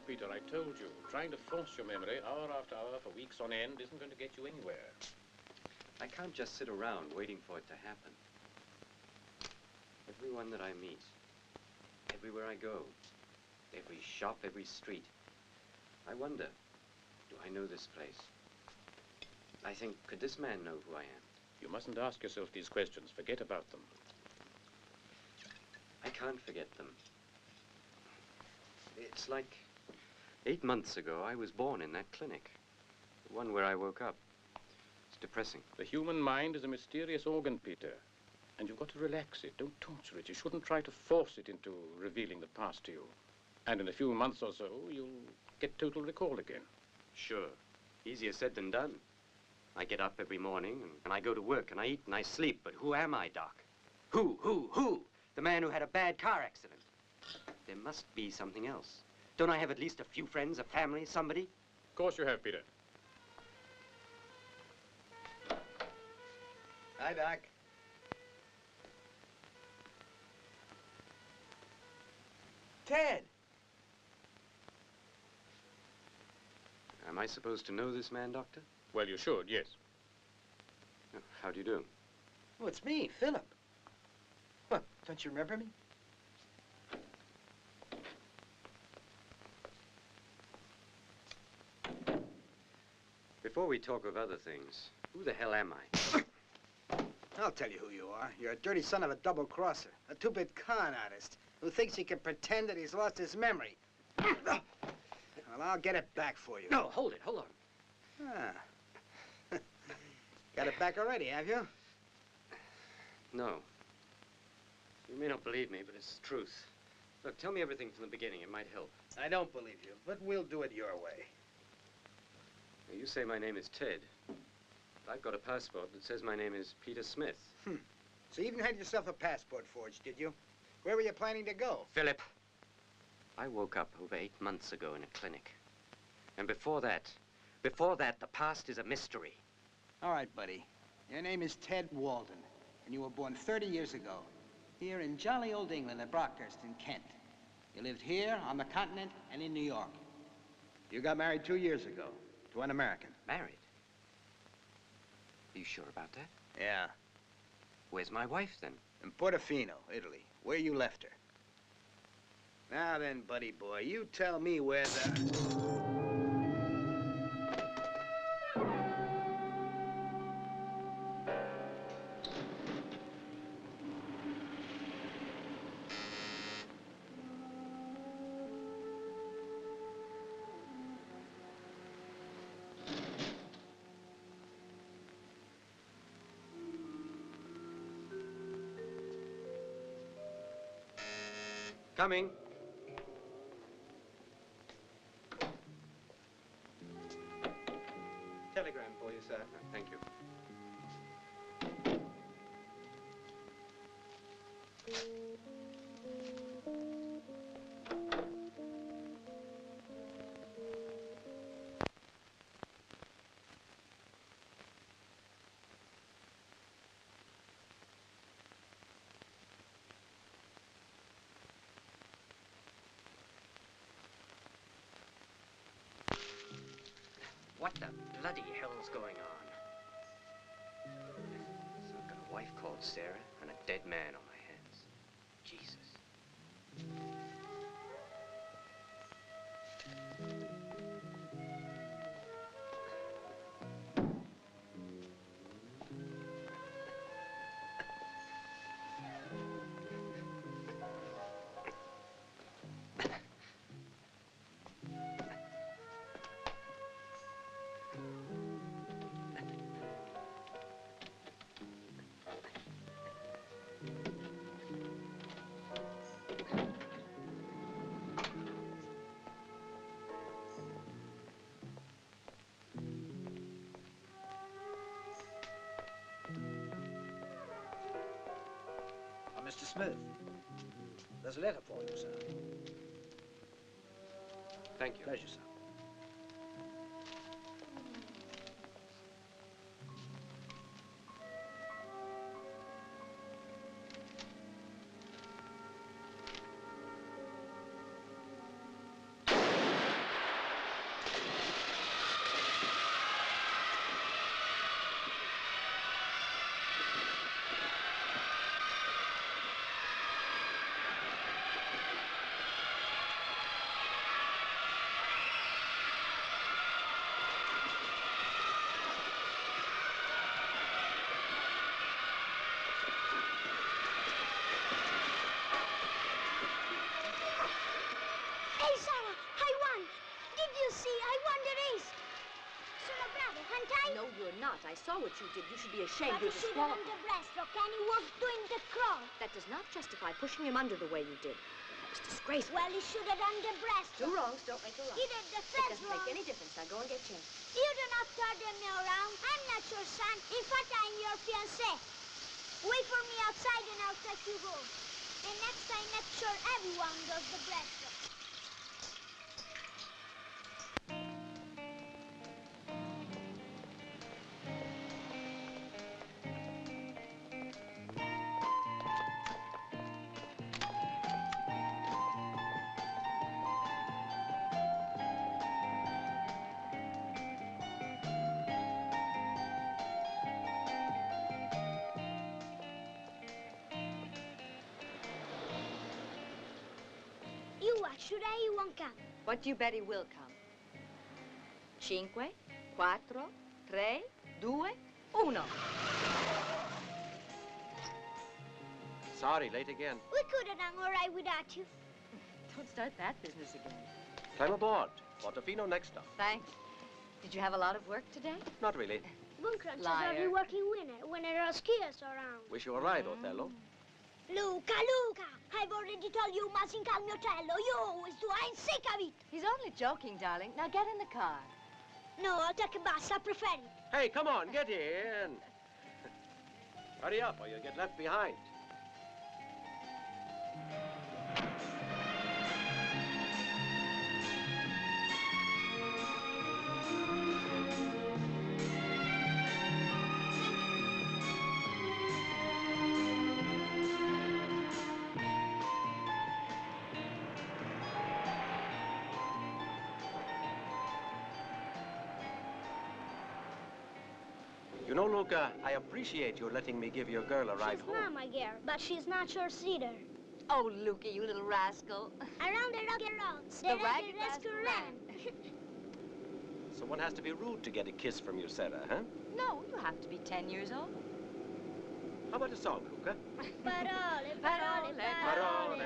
Peter, I told you, trying to force your memory hour after hour for weeks on end isn't going to get you anywhere. I can't just sit around waiting for it to happen. Everyone that I meet, everywhere I go, every shop, every street, I wonder, do I know this place? I think, could this man know who I am? You mustn't ask yourself these questions. Forget about them. I can't forget them. It's like 8 months ago, I was born in that clinic. The one where I woke up. It's depressing. The human mind is a mysterious organ, Peter. And you've got to relax it. Don't torture it. You shouldn't try to force it into revealing the past to you. And in a few months or so, you'll get total recall again. Sure. Easier said than done. I get up every morning, and I go to work, and I eat, and I sleep. But who am I, Doc? Who? The man who had a bad car accident. There must be something else. Don't I have at least a few friends, a family, somebody? Of course you have, Peter. Hi, Doc. Ted! Am I supposed to know this man, Doctor? Well, you should, yes. How do you do? Oh, it's me, Philip. What, don't you remember me? Before we talk of other things, who the hell am I? I'll tell you who you are. You're a dirty son of a double-crosser, a two-bit con artist who thinks he can pretend that he's lost his memory. Well, I'll get it back for you. No, hold on. Ah. Got it back already, have you? No. You may not believe me, but it's the truth. Look, tell me everything from the beginning. It might help. I don't believe you, but we'll do it your way. Now, you say my name is Ted. I've got a passport that says my name is Peter Smith. So you even had yourself a passport forged, did you? Where were you planning to go? Philip, I woke up over 8 months ago in a clinic. And before that, the past is a mystery. All right, buddy. Your name is Ted Walden, and you were born 30 years ago, here in jolly old England at Brockhurst in Kent. You lived here, on the continent, and in New York. You got married 2 years ago to an American. Married? Are you sure about that? Yeah. Where's my wife, then? In Portofino, Italy, where you left her. Now then, buddy boy, you tell me where the... Coming. Telegram for you, sir. Thank you. What the bloody hell's going on? So I've got a wife called Sarah and a dead man on my hands. Jesus. Mr. Smith, there's a letter for you, sir. Thank you. Pleasure, sir. No, you're not. I saw what you did. You should be ashamed. But You're you should have disqualified. under breaststroke and he was doing the crawl. That does not justify pushing him under the way you did. That was disgraceful. Well, he should have done the breaststroke. Two wrongs don't make a right. He did the It first doesn't wrong. make any difference. Now go and get changed. You do not turn me around. I'm not your son. In fact, I'm your fiancé. Wait for me outside and I'll take you home. And next time, make sure everyone does the breaststroke. You watch, should he won't come. What do you bet he will come? 5, 4, 3, 2, 1. Sorry, late again. We could have done all right without you. Don't start that business again. Climb aboard. Portofino next stop. Thanks. Did you have a lot of work today? Not really. Buncrunch is Liar. only working when there are skiers around. Wish you a ride, Othello. Luca, I've already told you mustn't call me Otello. You always do. I'm sick of it. He's only joking, darling. Now get in the car. No, I'll take a bus. I prefer it. Hey, come on, get in. Hurry up or you'll get left behind. You know, Luca, I appreciate you letting me give your girl a ride She's home. not my girl, but she's not yours either. Oh, Lukey, you little rascal. Around the rocky roads, The ragged rascal rascal ran. So one has to be rude to get a kiss from you, Sarah, huh? No, you have to be 10 years old. How about a song, Luca? Parole, Parole, Parole.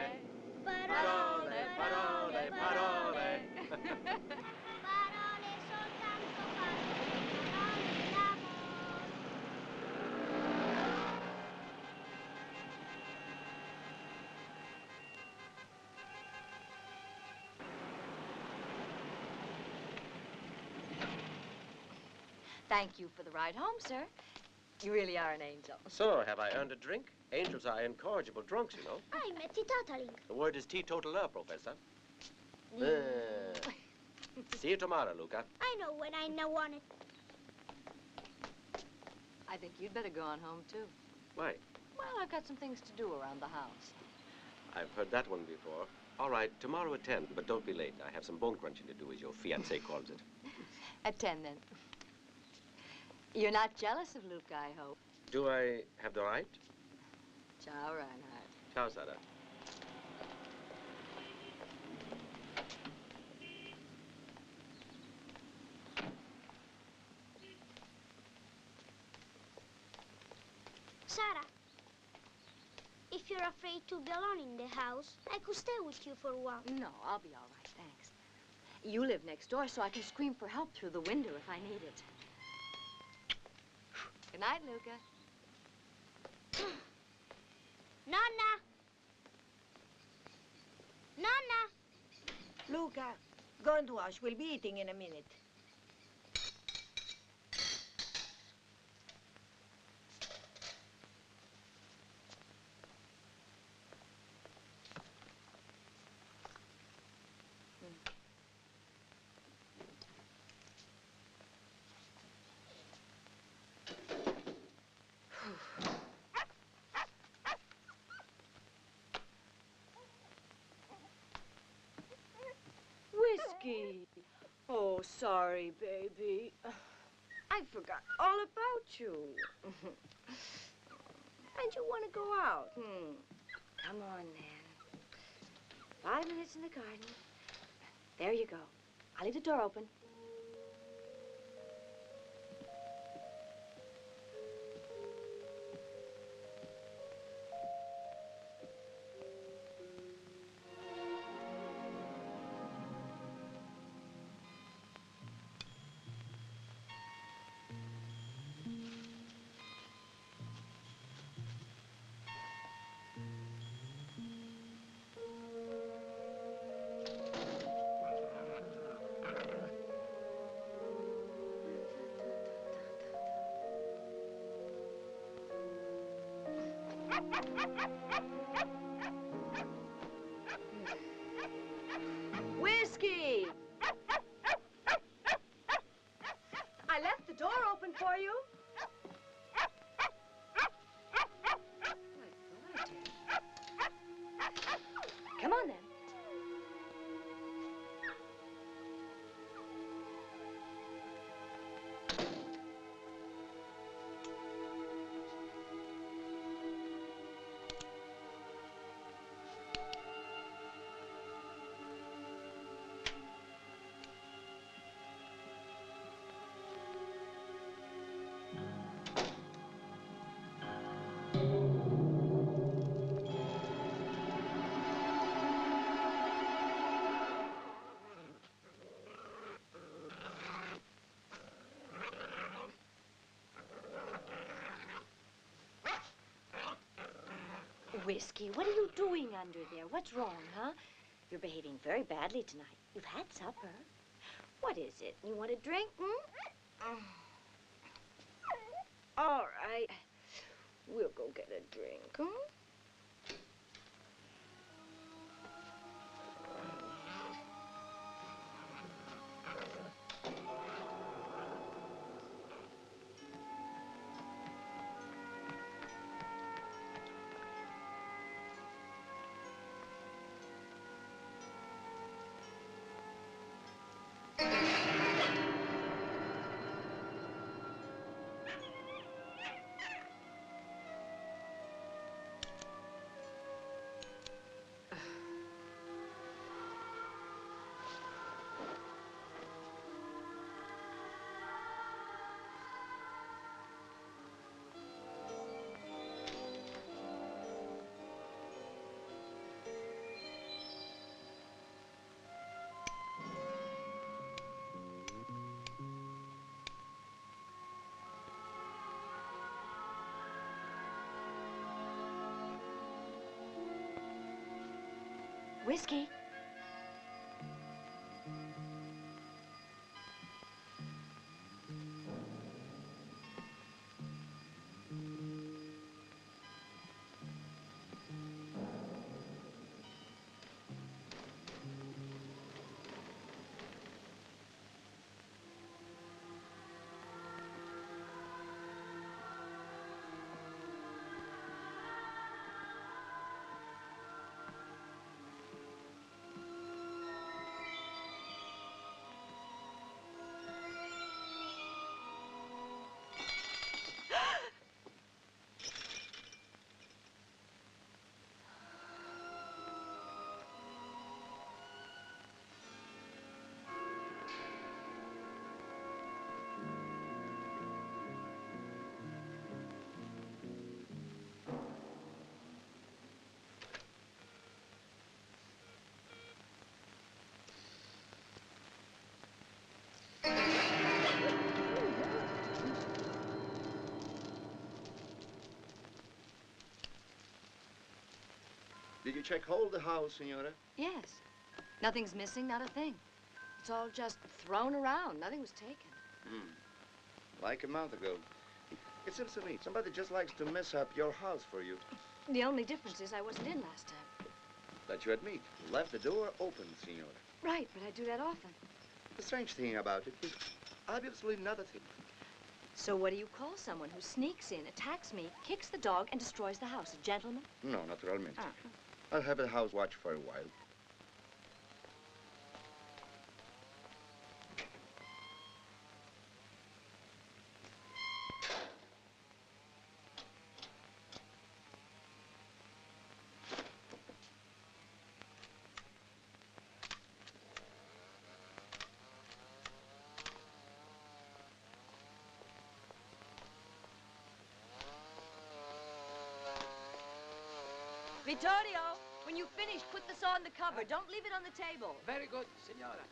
parole, Parole, parole. Parole, soltanto parole d'amore. Thank you for the ride home, sir. You really are an angel. So, have I earned a drink? Angels are incorrigible drunks, you know. I'm a teetotaling. The word is teetotaler, Professor. See you tomorrow, Luca. I know when I know on it. I think you'd better go on home, too. Why? Well, I've got some things to do around the house. I've heard that one before. All right, tomorrow at 10, but don't be late. I have some bone crunching to do, as your fiancé calls it. At 10, then. You're not jealous of Luke, I hope. Do I have the right? Ciao, Reinhard. Ciao, Sarah. Sarah, if you're afraid to be alone in the house, I could stay with you for a while. No, I'll be all right, thanks. You live next door, so I can scream for help through the window if I need it. Good night, Luca. Nonna! Nonna! Luca, go and wash. We'll be eating in a minute. Whiskey. Oh, sorry, baby. I forgot all about you. And you want to go out? Come on, then. 5 minutes in the garden. There you go. I'll leave the door open. Whiskey! I left the door open for you. I thought I did. Come on, then. Whiskey, what are you doing under there? What's wrong, huh? You're behaving very badly tonight. You've had supper. What is it? You want a drink, All right. We'll go get a drink, huh? whiskey. Did you check all the house, Signora? Yes. Nothing's missing, not a thing. It's all just thrown around. Nothing was taken. Like a month ago. It seems to me somebody just likes to mess up your house for you. The only difference is I wasn't in last time. That you admit. You left the door open, Signora. Right, but I do that often. The strange thing about it is obviously not a thief. So what do you call someone who sneaks in, attacks me, kicks the dog, and destroys the house? A gentleman? No, naturalmente. Ah. I'll have the house watched for a while. Vittorio, when you finish, put the saw in the cupboard. Don't leave it on the table. Very good, Signora.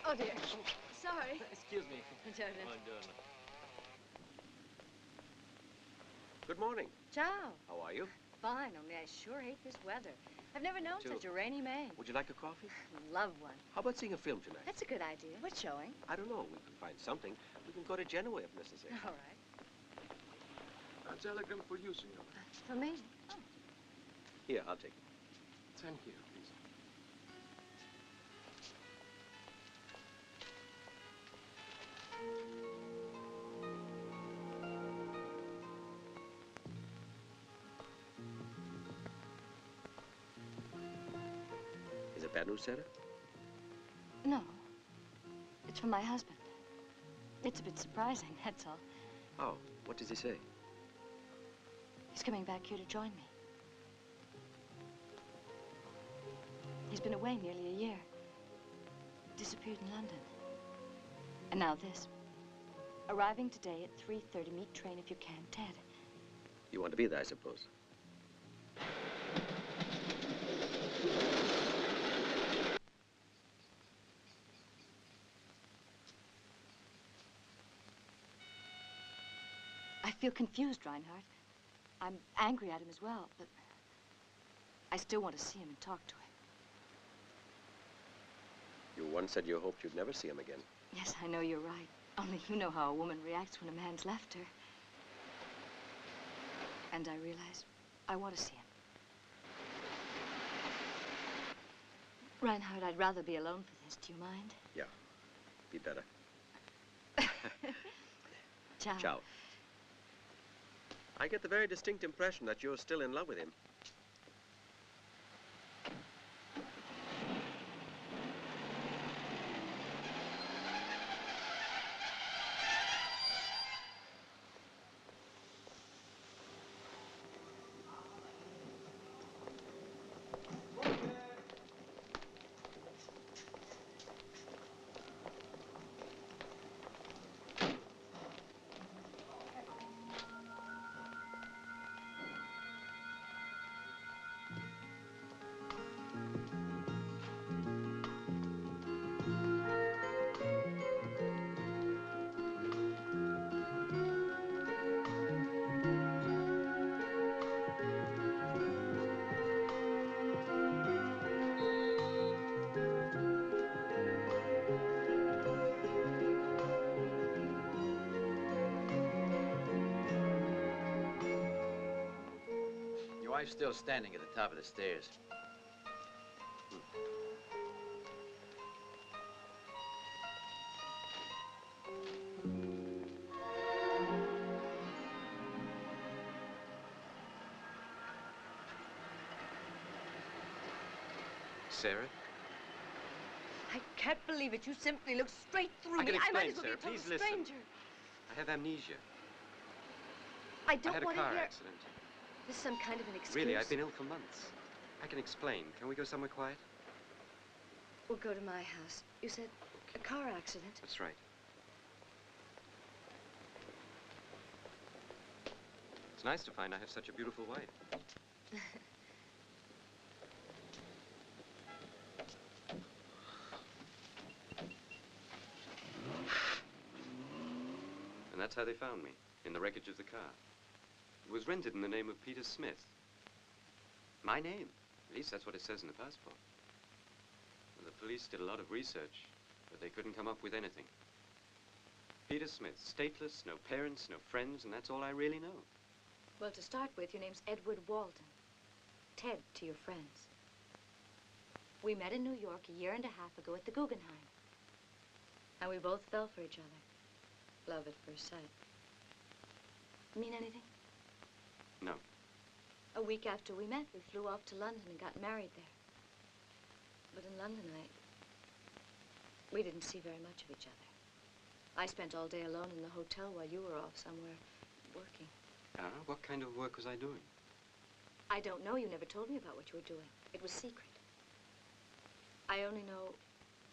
Oh, dear. Sorry. Excuse me. Buongiorno. Good morning. Ciao. How are you? Fine, only I sure hate this weather. I've never known Too. such a rainy May. Would you like a coffee? Love one. How about seeing a film tonight? That's a good idea. What's showing? I don't know. We can find something. We can go to Genoa if necessary. All right. A telegram for you, Signora. For me? Oh. Here, I'll take it. 10 here, please. Is it bad news, Sarah? No. It's from my husband. It's a bit surprising, that's all. Oh, what does he say? He's coming back here to join me. He's been away nearly a year. Disappeared in London. And now this. Arriving today at 3:30. Meet train if you can. Ted. You want to be there, I suppose. I feel confused, Reinhardt. I'm angry at him as well, but I still want to see him and talk to him. You once said you hoped you'd never see him again. Yes, I know you're right. Only you know how a woman reacts when a man's left her. And I realize I want to see him. Reinhardt, I'd rather be alone for this. Do you mind? Yeah, be better. Ciao. Ciao. I get the very distinct impression that you're still in love with him. wife's still standing at the top of the stairs. Sarah? I can't believe it. You simply looked straight through I can me. I might explain, as well Sarah. be a total Please listen. stranger. I have amnesia. I don't I had a want to car hear. accident. This is some kind of an excuse. Really, I've been ill for months. I can explain. Can we go somewhere quiet? We'll go to my house. You said a car accident. That's right. It's nice to find I have such a beautiful wife. And that's how they found me, in the wreckage of the car. It was rented in the name of Peter Smith. My name. At least that's what it says in the passport. And the police did a lot of research, but they couldn't come up with anything. Peter Smith, stateless, no parents, no friends, and that's all I really know. Well, to start with, your name's Edward Walden. Ted to your friends. We met in New York a year and a half ago at the Guggenheim. And we both fell for each other. Love at first sight. Mean anything? No. A week after we met, we flew off to London and got married there. But in London, we didn't see very much of each other. I spent all day alone in the hotel while you were off somewhere working. What kind of work was I doing? I don't know. You never told me about what you were doing. It was secret. I only know,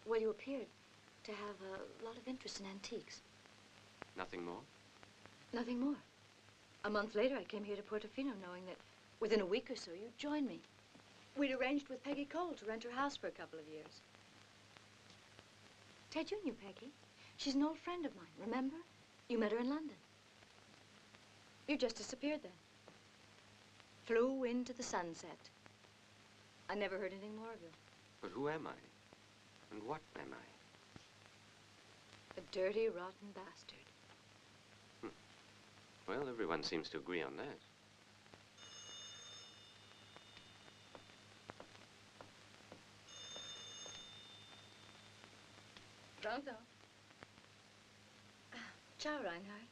well, you appeared to have a lot of interest in antiques. Nothing more? Nothing more. A month later, I came here to Portofino knowing that within a week or so, you'd join me. We'd arranged with Peggy Cole to rent her house for a couple of years. Ted, you knew Peggy. She's an old friend of mine, remember? You met her in London. You just disappeared then. Flew into the sunset. I never heard anything more of you. But who am I? And what am I? A dirty, rotten bastard. Well, everyone seems to agree on that. Pronto? Ciao, Reinhard.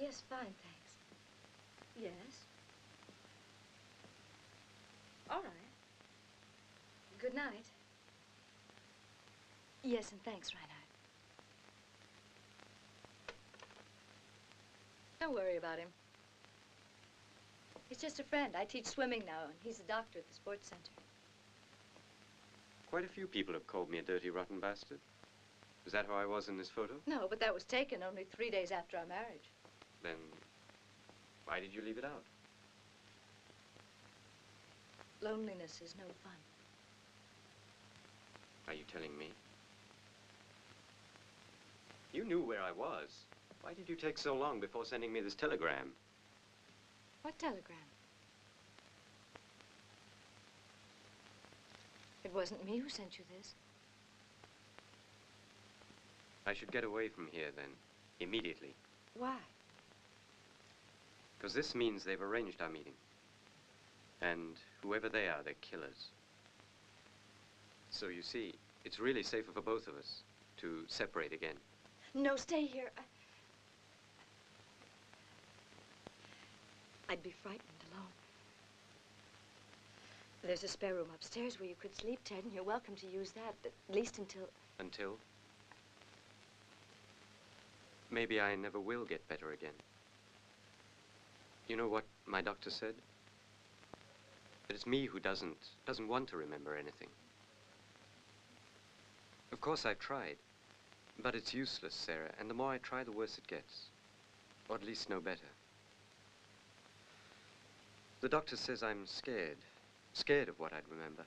Yes, fine, thanks. Yes? All right. Good night. Yes, and thanks, Reinhard. Don't worry about him. He's just a friend. I teach swimming now, and he's a doctor at the sports center. Quite a few people have called me a dirty, rotten bastard. Is that how I was in this photo? No, but that was taken only 3 days after our marriage. Then why did you leave it out? Loneliness is no fun. Are you telling me? You knew where I was. Why did you take so long before sending me this telegram? What telegram? It wasn't me who sent you this. I should get away from here then, immediately. Why? Because this means they've arranged our meeting. And whoever they are, they're killers. So you see, it's really safer for both of us to separate again. No, stay here. I'd be frightened alone. There's a spare room upstairs where you could sleep, Ted, and you're welcome to use that, at least until... Until? Maybe I never will get better again. You know what my doctor said? That it's me who doesn't want to remember anything. Of course I've tried, but it's useless, Sarah, and the more I try, the worse it gets. Or at least no better. The doctor says I'm scared of what I'd remember.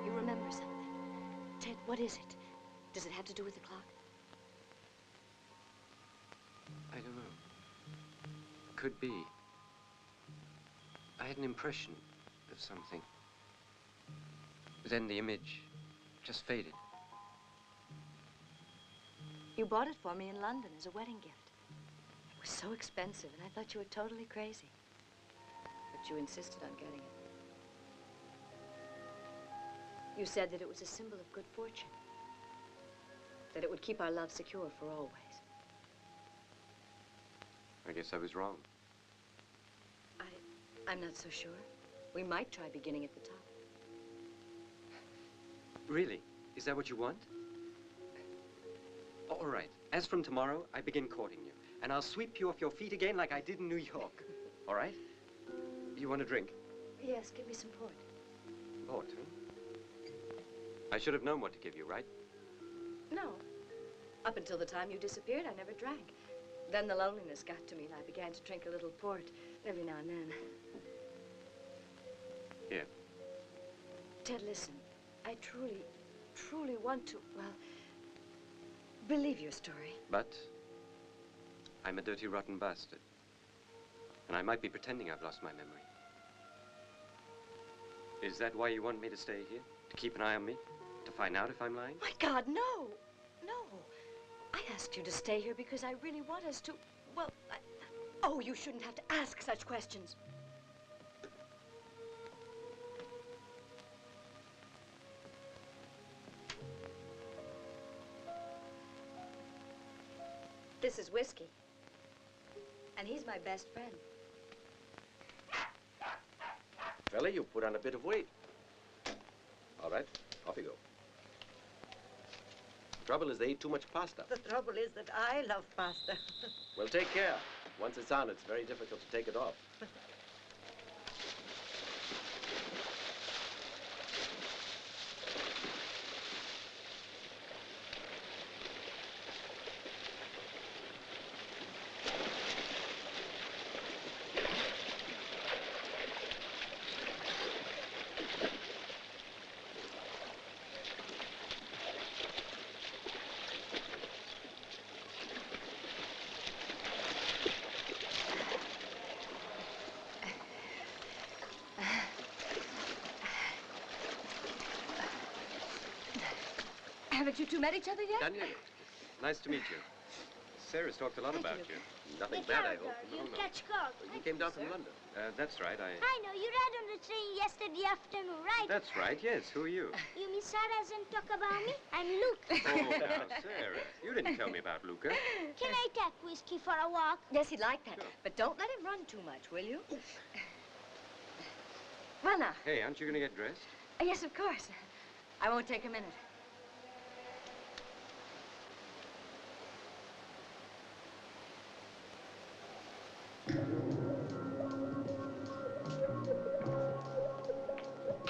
You remember something. Ted, what is it? Does it have to do with the clock? I don't know. Could be. I had an impression of something. Then the image just faded. You bought it for me in London as a wedding gift. It was so expensive, and I thought you were totally crazy. But you insisted on getting it. You said that it was a symbol of good fortune. That it would keep our love secure for always. I guess I was wrong. I'm not so sure. We might try beginning at the top. Really? Is that what you want? All right. As from tomorrow, I begin courting you. And I'll sweep you off your feet again like I did in New York. All right? You want a drink? Yes, give me some port. Port, huh? I should have known what to give you, right? No. Up until the time you disappeared, I never drank. Then the loneliness got to me, and I began to drink a little port every now and then. Here. Ted, listen. I truly want to, well, believe your story. But I'm a dirty, rotten bastard. And I might be pretending I've lost my memory. Is that why you want me to stay here? To keep an eye on me? To find out if I'm lying? My God, no! No. I asked you to stay here because I really want us to, well, oh, you shouldn't have to ask such questions. This is whiskey. And he's my best friend. Fella, you put on a bit of weight. All right, off you go. The trouble is they eat too much pasta. The trouble is that I love pasta. Well, take care. Once it's on, it's very difficult to take it off. Haven't you two met each other yet? Daniel, nice to meet you. Sarah's talked a lot about you. Nothing The bad, I calendar, hope. you catch cold. You came down from London. That's right, I know, you read on the train yesterday afternoon, right? That's right, yes. Who are you? You mean Sarah hasn't talked about me? I'm Luke. Oh, now, Sarah. You didn't tell me about Luca. Can I take whiskey for a walk? Yes, he'd like that. Sure. But don't let him run too much, will you? Well, now. Hey, aren't you going to get dressed? Yes, of course. I won't take a minute.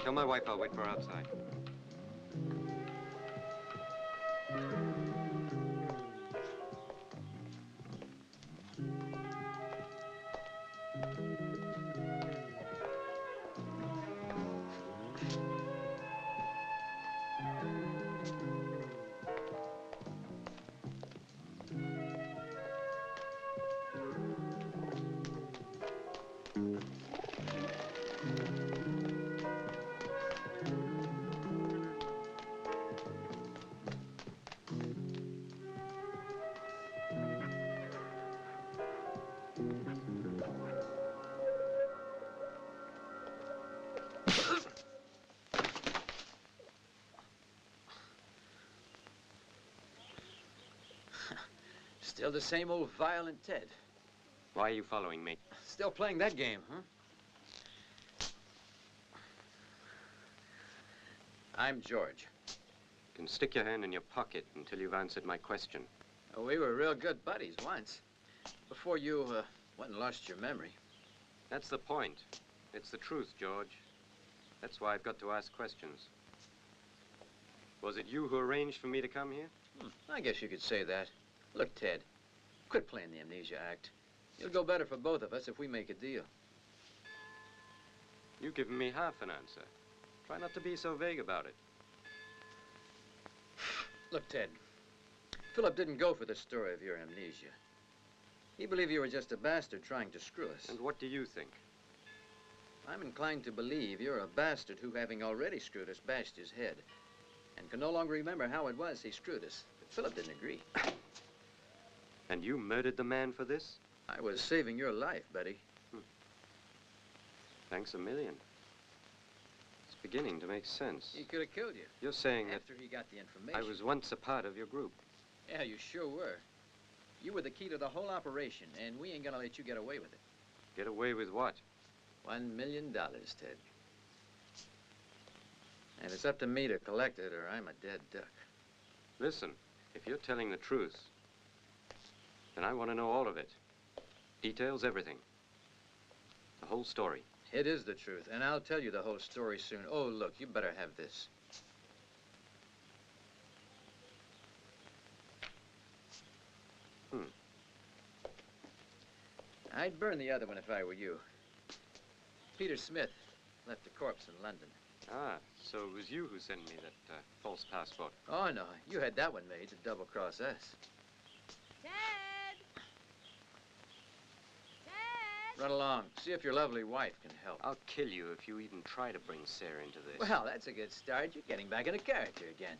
Tell my wife I'll wait for her outside. Still the same old violent Ted. Why are you following me? Still playing that game, huh? I'm George. You can stick your hand in your pocket until you've answered my question. We were real good buddies once. Before you went and lost your memory. That's the point. It's the truth, George. That's why I've got to ask questions. Was it you who arranged for me to come here? I guess you could say that. Look, Ted, quit playing the amnesia act. It'll go better for both of us if we make a deal. You've given me half an answer. Try not to be so vague about it. Look, Ted, Philip didn't go for the story of your amnesia. He believed you were just a bastard trying to screw us. And what do you think? I'm inclined to believe you're a bastard who, having already screwed us, bashed his head. And can no longer remember how it was he screwed us. But Philip didn't agree. And you murdered the man for this? I was saving your life, buddy. Thanks a million. It's beginning to make sense. He could have killed you. You're saying that after he got the information. I was once a part of your group. Yeah, you sure were. You were the key to the whole operation, and we ain't gonna let you get away with it. Get away with what? $1 million, Ted. And it's up to me to collect it, or I'm a dead duck. Listen, if you're telling the truth, then I want to know all of it. Details, everything. The whole story. It is the truth, and I'll tell you the whole story soon. Oh, look, you better have this. I'd burn the other one if I were you. Peter Smith left a corpse in London. Ah, so it was you who sent me that false passport. Oh, no, you had that one made to double-cross us. Ted! Ted! Run along. See if your lovely wife can help. I'll kill you if you even try to bring Sarah into this. Well, that's a good start. You're getting back into character again.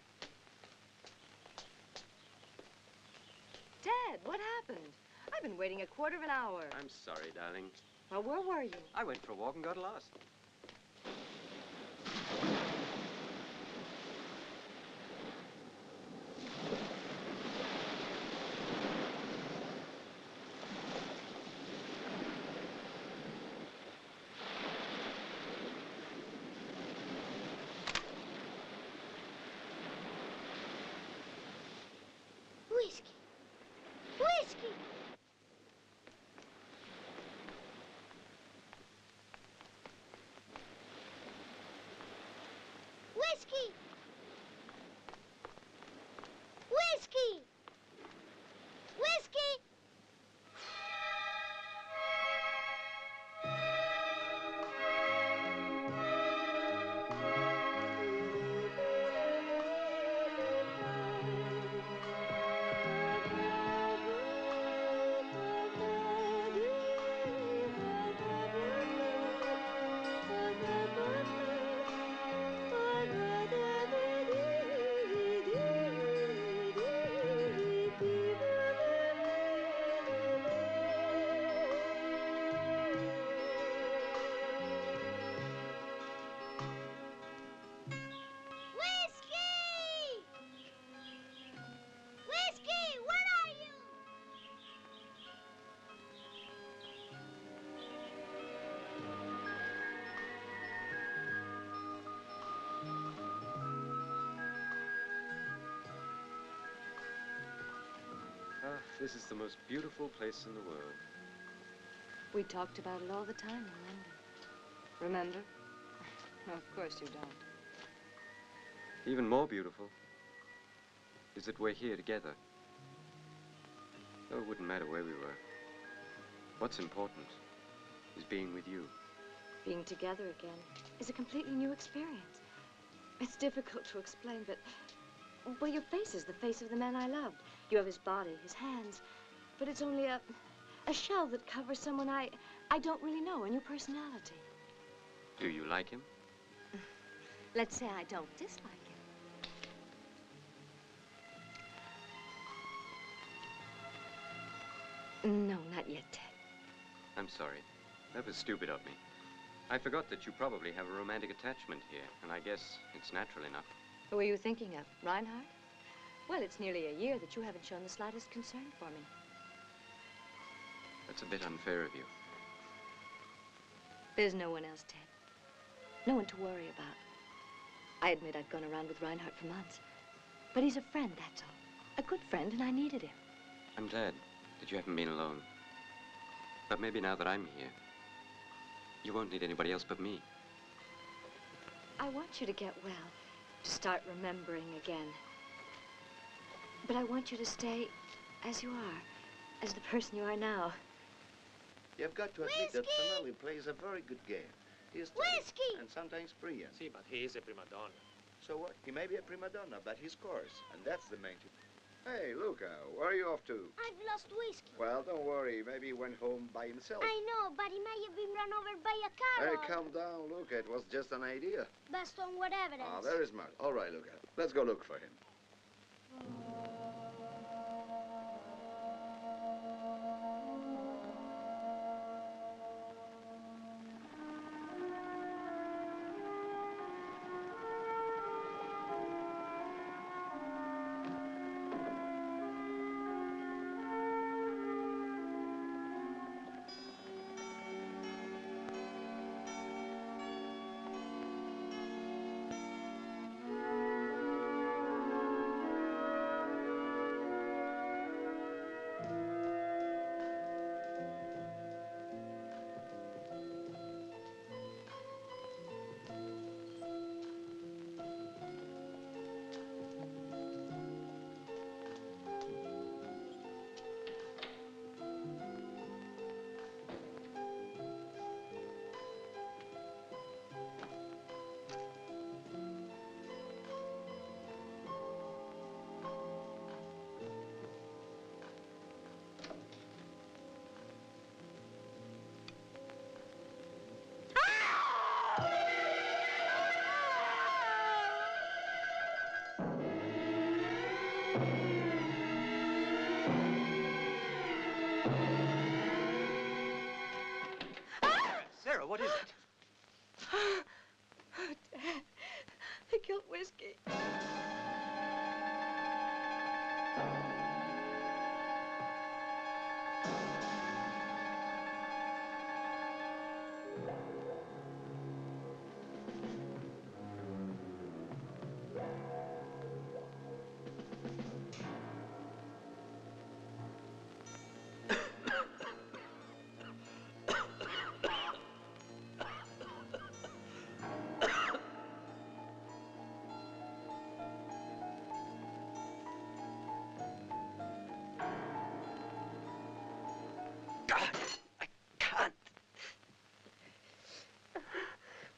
Ted, what happened? I've been waiting a quarter of an hour. I'm sorry, darling. Well, where were you? I went for a walk and got lost. Whiskey. Whiskey. Whiskey. Whiskey. Whiskey. This is the most beautiful place in the world. We talked about it all the time in London. Remember? Of course you don't. Even more beautiful is that we're here together. Oh, it wouldn't matter where we were. What's important is being with you. Being together again is a completely new experience. It's difficult to explain, but... well, your face is the face of the man I loved. You have his body, his hands, but it's only a shell that covers someone I don't really know, a new personality. Do you like him? Let's say I don't dislike him. No, not yet, Ted. I'm sorry. That was stupid of me. I forgot that you probably have a romantic attachment here, and I guess it's natural enough. Who are you thinking of, Reinhardt? Well, it's nearly a year that you haven't shown the slightest concern for me. That's a bit unfair of you. There's no one else, Ted. No one to worry about. I admit I've gone around with Reinhardt for months. But he's a friend, that's all. A good friend, and I needed him. I'm glad that you haven't been alone. But maybe now that I'm here, you won't need anybody else but me. I want you to get well, to start remembering again. But I want you to stay as you are, as the person you are now. You've got to admit that Finelli plays a very good game. He's Whiskey! and sometimes brilliant. See, but he is a prima donna. So what? He may be a prima donna, but he scores, and that's the main thing. Hey, Luca, where are you off to? I've lost whiskey. Well, don't worry. Maybe he went home by himself. I know, but he may have been run over by a car. Hey, calm down, Luca. It was just an idea. Based on what evidence? Ah, very smart. All right, Luca. Let's go look for him. Sarah, what is it? Dad, they killed Whiskey.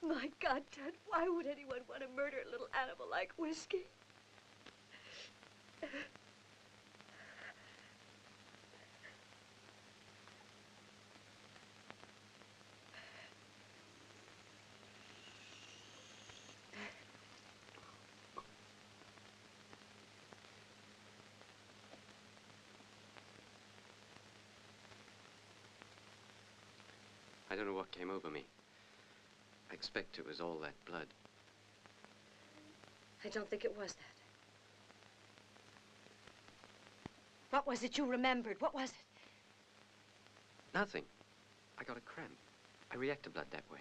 My God, Dad, why would anyone want to murder a little animal like Whiskey? I don't know what came over me. I expect it was all that blood. I don't think it was that. What was it you remembered? What was it? Nothing. I got a cramp. I react to blood that way.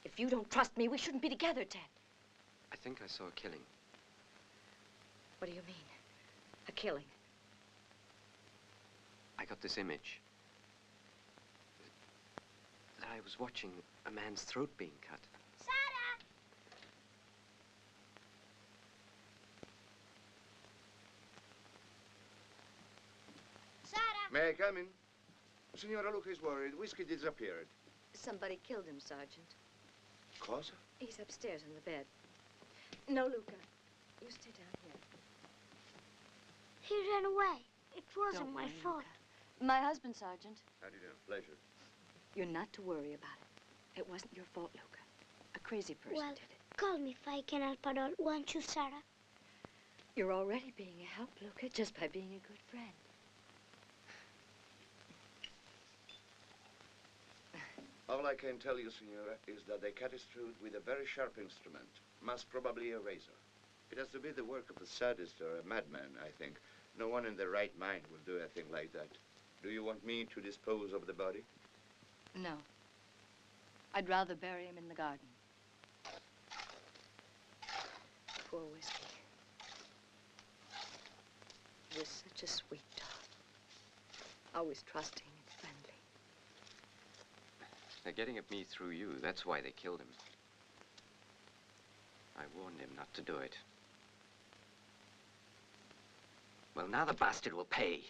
If you don't trust me, we shouldn't be together, Ted. I think I saw a killing. What do you mean? A killing? I got this image. That I was watching a man's throat being cut. Sarah! Sarah! May I come in? Signora Luca is worried. Whiskey disappeared. Somebody killed him, Sergeant. Cosa? He's upstairs on the bed. No, Luca. You stay down here. He ran away. It wasn't Don't my worry, fault. Luca. My husband, Sergeant. How do you do? Pleasure. You're not to worry about it. It wasn't your fault, Luca. A crazy person Well, did it. call me if I can help at all, won't you, Sarah? You're already being a help, Luca, just by being a good friend. All I can tell you, Signora, is that they cut his throat with a very sharp instrument, most probably a razor. It has to be the work of a sadist or a madman, I think. No one in their right mind will do a thing like that. Do you want me to dispose of the body? No. I'd rather bury him in the garden. Poor Whiskey. He was such a sweet dog. Always trusting and friendly. They're getting at me through you. That's why they killed him. I warned him not to do it. Well, now the bastard will pay.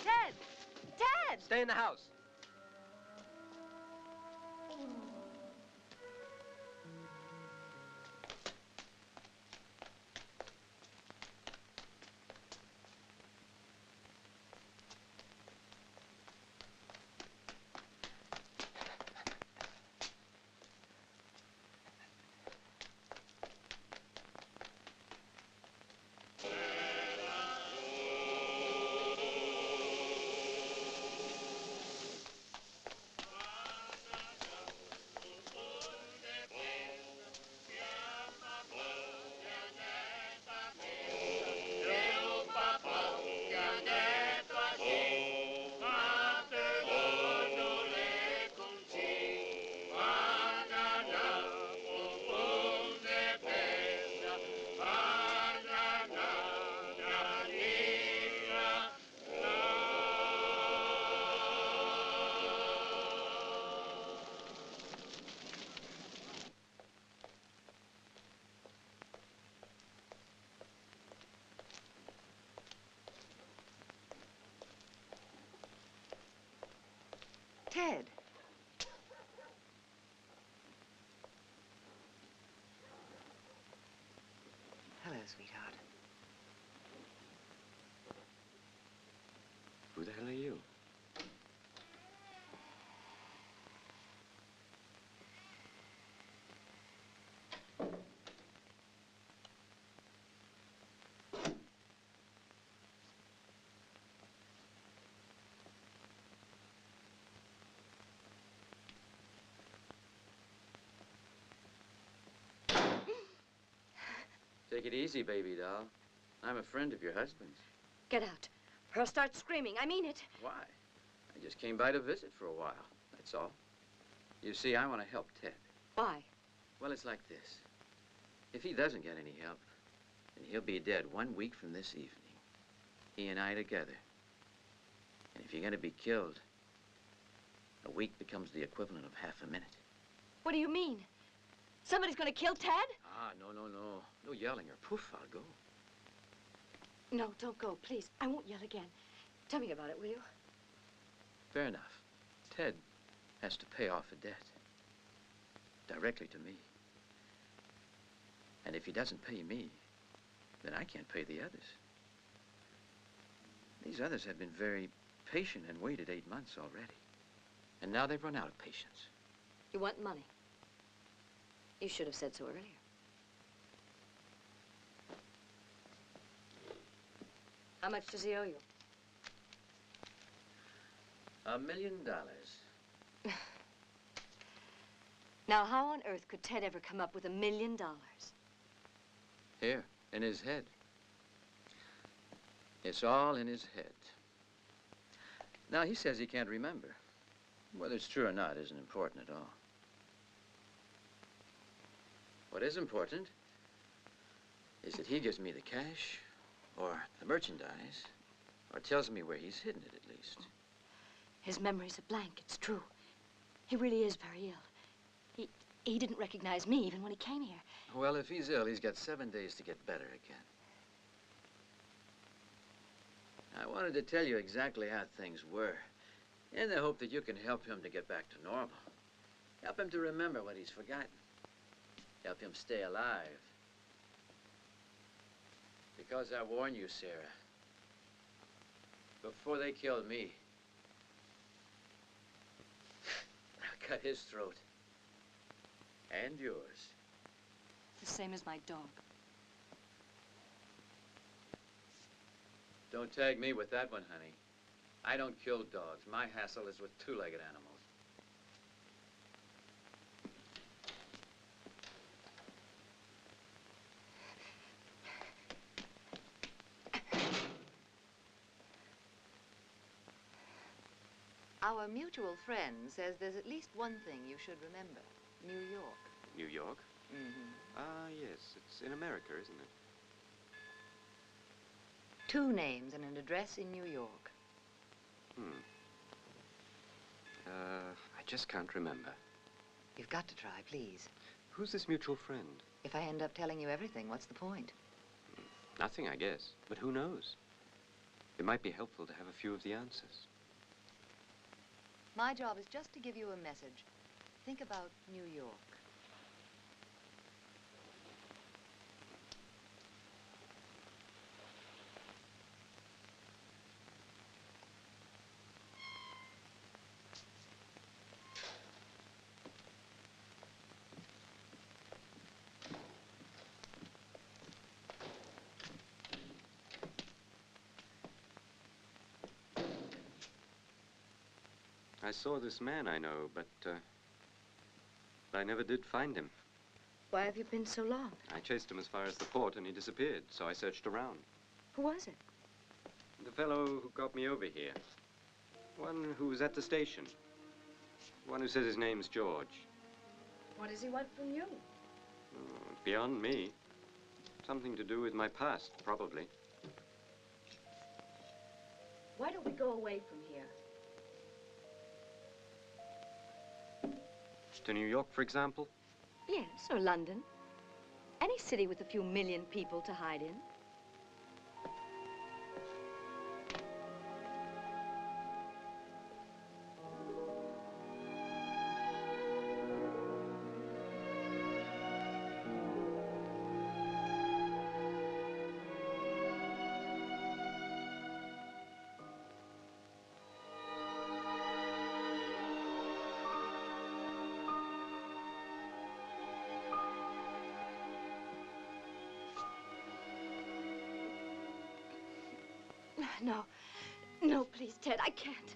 Ted! Ted! Stay in the house. Ted. Hello, sweetheart. Who the hell are you? Take it easy, baby doll. I'm a friend of your husband's. Get out, or I'll start screaming. I mean it. Why? I just came by to visit for a while, that's all. You see, I want to help Ted. Why? Well, it's like this. If he doesn't get any help, then he'll be dead 1 week from this evening. He and I together. And if you're going to be killed, a week becomes the equivalent of half a minute. What do you mean? Somebody's going to kill Ted? Ah, no. No yelling or poof, I'll go. No, don't go, please. I won't yell again. Tell me about it, will you? Fair enough. Ted has to pay off a debt. Directly to me. And if he doesn't pay me, then I can't pay the others. These others have been very patient and waited 8 months already. And now they've run out of patience. You want money? You should have said so earlier. How much does he owe you? $1 million. Now, how on earth could Ted ever come up with $1 million? Here, in his head. It's all in his head. Now, he says he can't remember. Whether it's true or not isn't important at all. What is important is that he gives me the cash, or the merchandise, or tells me where he's hidden it, at least. His memory's a blank, it's true. He really is very ill. He didn't recognize me even when he came here. Well, if he's ill, he's got 7 days to get better again. I wanted to tell you exactly how things were, in the hope that you can help him to get back to normal. Help him to remember what he's forgotten. Help him stay alive. Because I warn you, Sarah, before they killed me, I'll cut his throat. And yours. The same as my dog. Don't tag me with that one, honey. I don't kill dogs. My hassle is with two-legged animals. Our mutual friend says there's at least one thing you should remember. New York. New York? Mm-hmm. Ah, yes. It's in America, isn't it? 2 names and an address in New York. I just can't remember. You've got to try, please. Who's this mutual friend? If I end up telling you everything, what's the point? Nothing, I guess. But who knows? It might be helpful to have a few of the answers. My job is just to give you a message. Think about New York. I saw this man I know, but I never did find him. Why have you been so long? I chased him as far as the port and he disappeared, so I searched around. Who was it? The fellow who got me over here. One who was at the station. One who says his name's George. What does he want from you? Beyond me. Something to do with my past, probably. Why don't we go away from here? To New York, for example? Yes, or London. Any city with a few million people to hide in. No. No, please, Ted, I can't.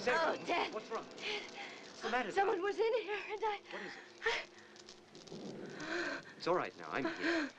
Sarah, Oh, Ted. what's wrong? Ted. What's the matter? Someone was in here, and I... What is it? It's all right now. I'm here.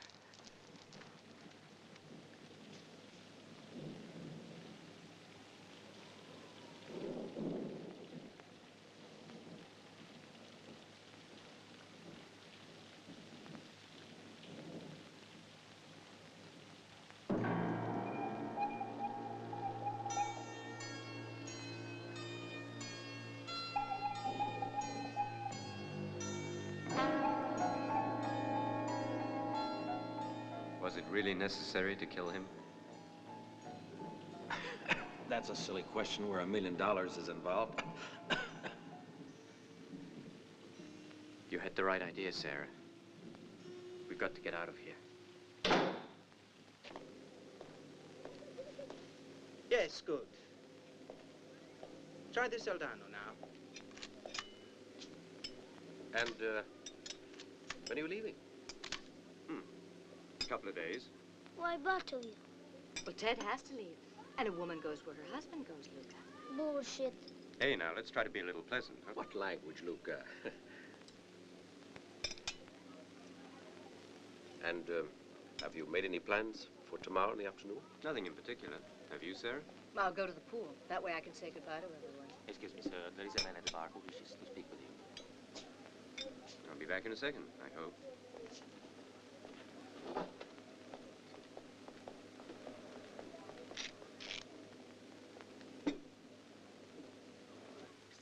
Was it really necessary to kill him? That's a silly question where $1 million is involved. You had the right idea, Sarah. We've got to get out of here. Yes, good. Try the Soldano now. And, when are you leaving? A couple of days. Why bottle you? Well, Ted has to leave. And a woman goes where her husband goes, Luca. Bullshit. Hey, now, let's try to be a little pleasant, huh? What language, Luca? And, have you made any plans for tomorrow in the afternoon? Nothing in particular. Have you, Sarah? I'll go to the pool. That way I can say goodbye to everyone. It's Excuse me, sir. There is a man at the bar who wishes to speak with you. I'll be back in a second, I hope.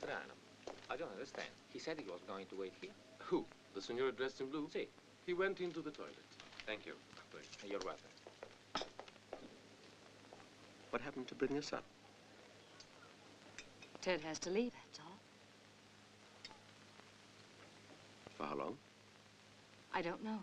Strano. I don't understand. He said he was going to wait here. Who? The signor dressed in blue? Si. He went into the toilet. Thank you. You're welcome. What happened to bring us up? Ted has to leave, that's all. For how long? I don't know.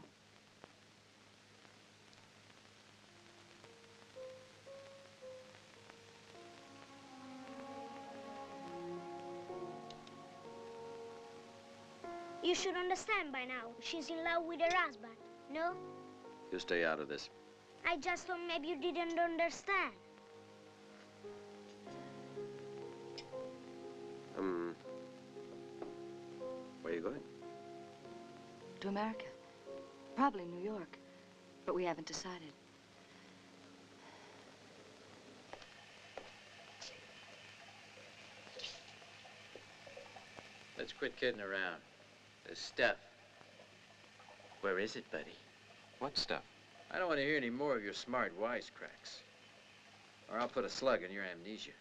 You should understand by now. She's in love with her husband, no? You stay out of this. I just thought maybe you didn't understand. Where are you going? To America. Probably New York. But we haven't decided. Let's quit kidding around. There's stuff. Where is it, buddy? What stuff? I don't want to hear any more of your smart wisecracks. Or I'll put a slug in your amnesia.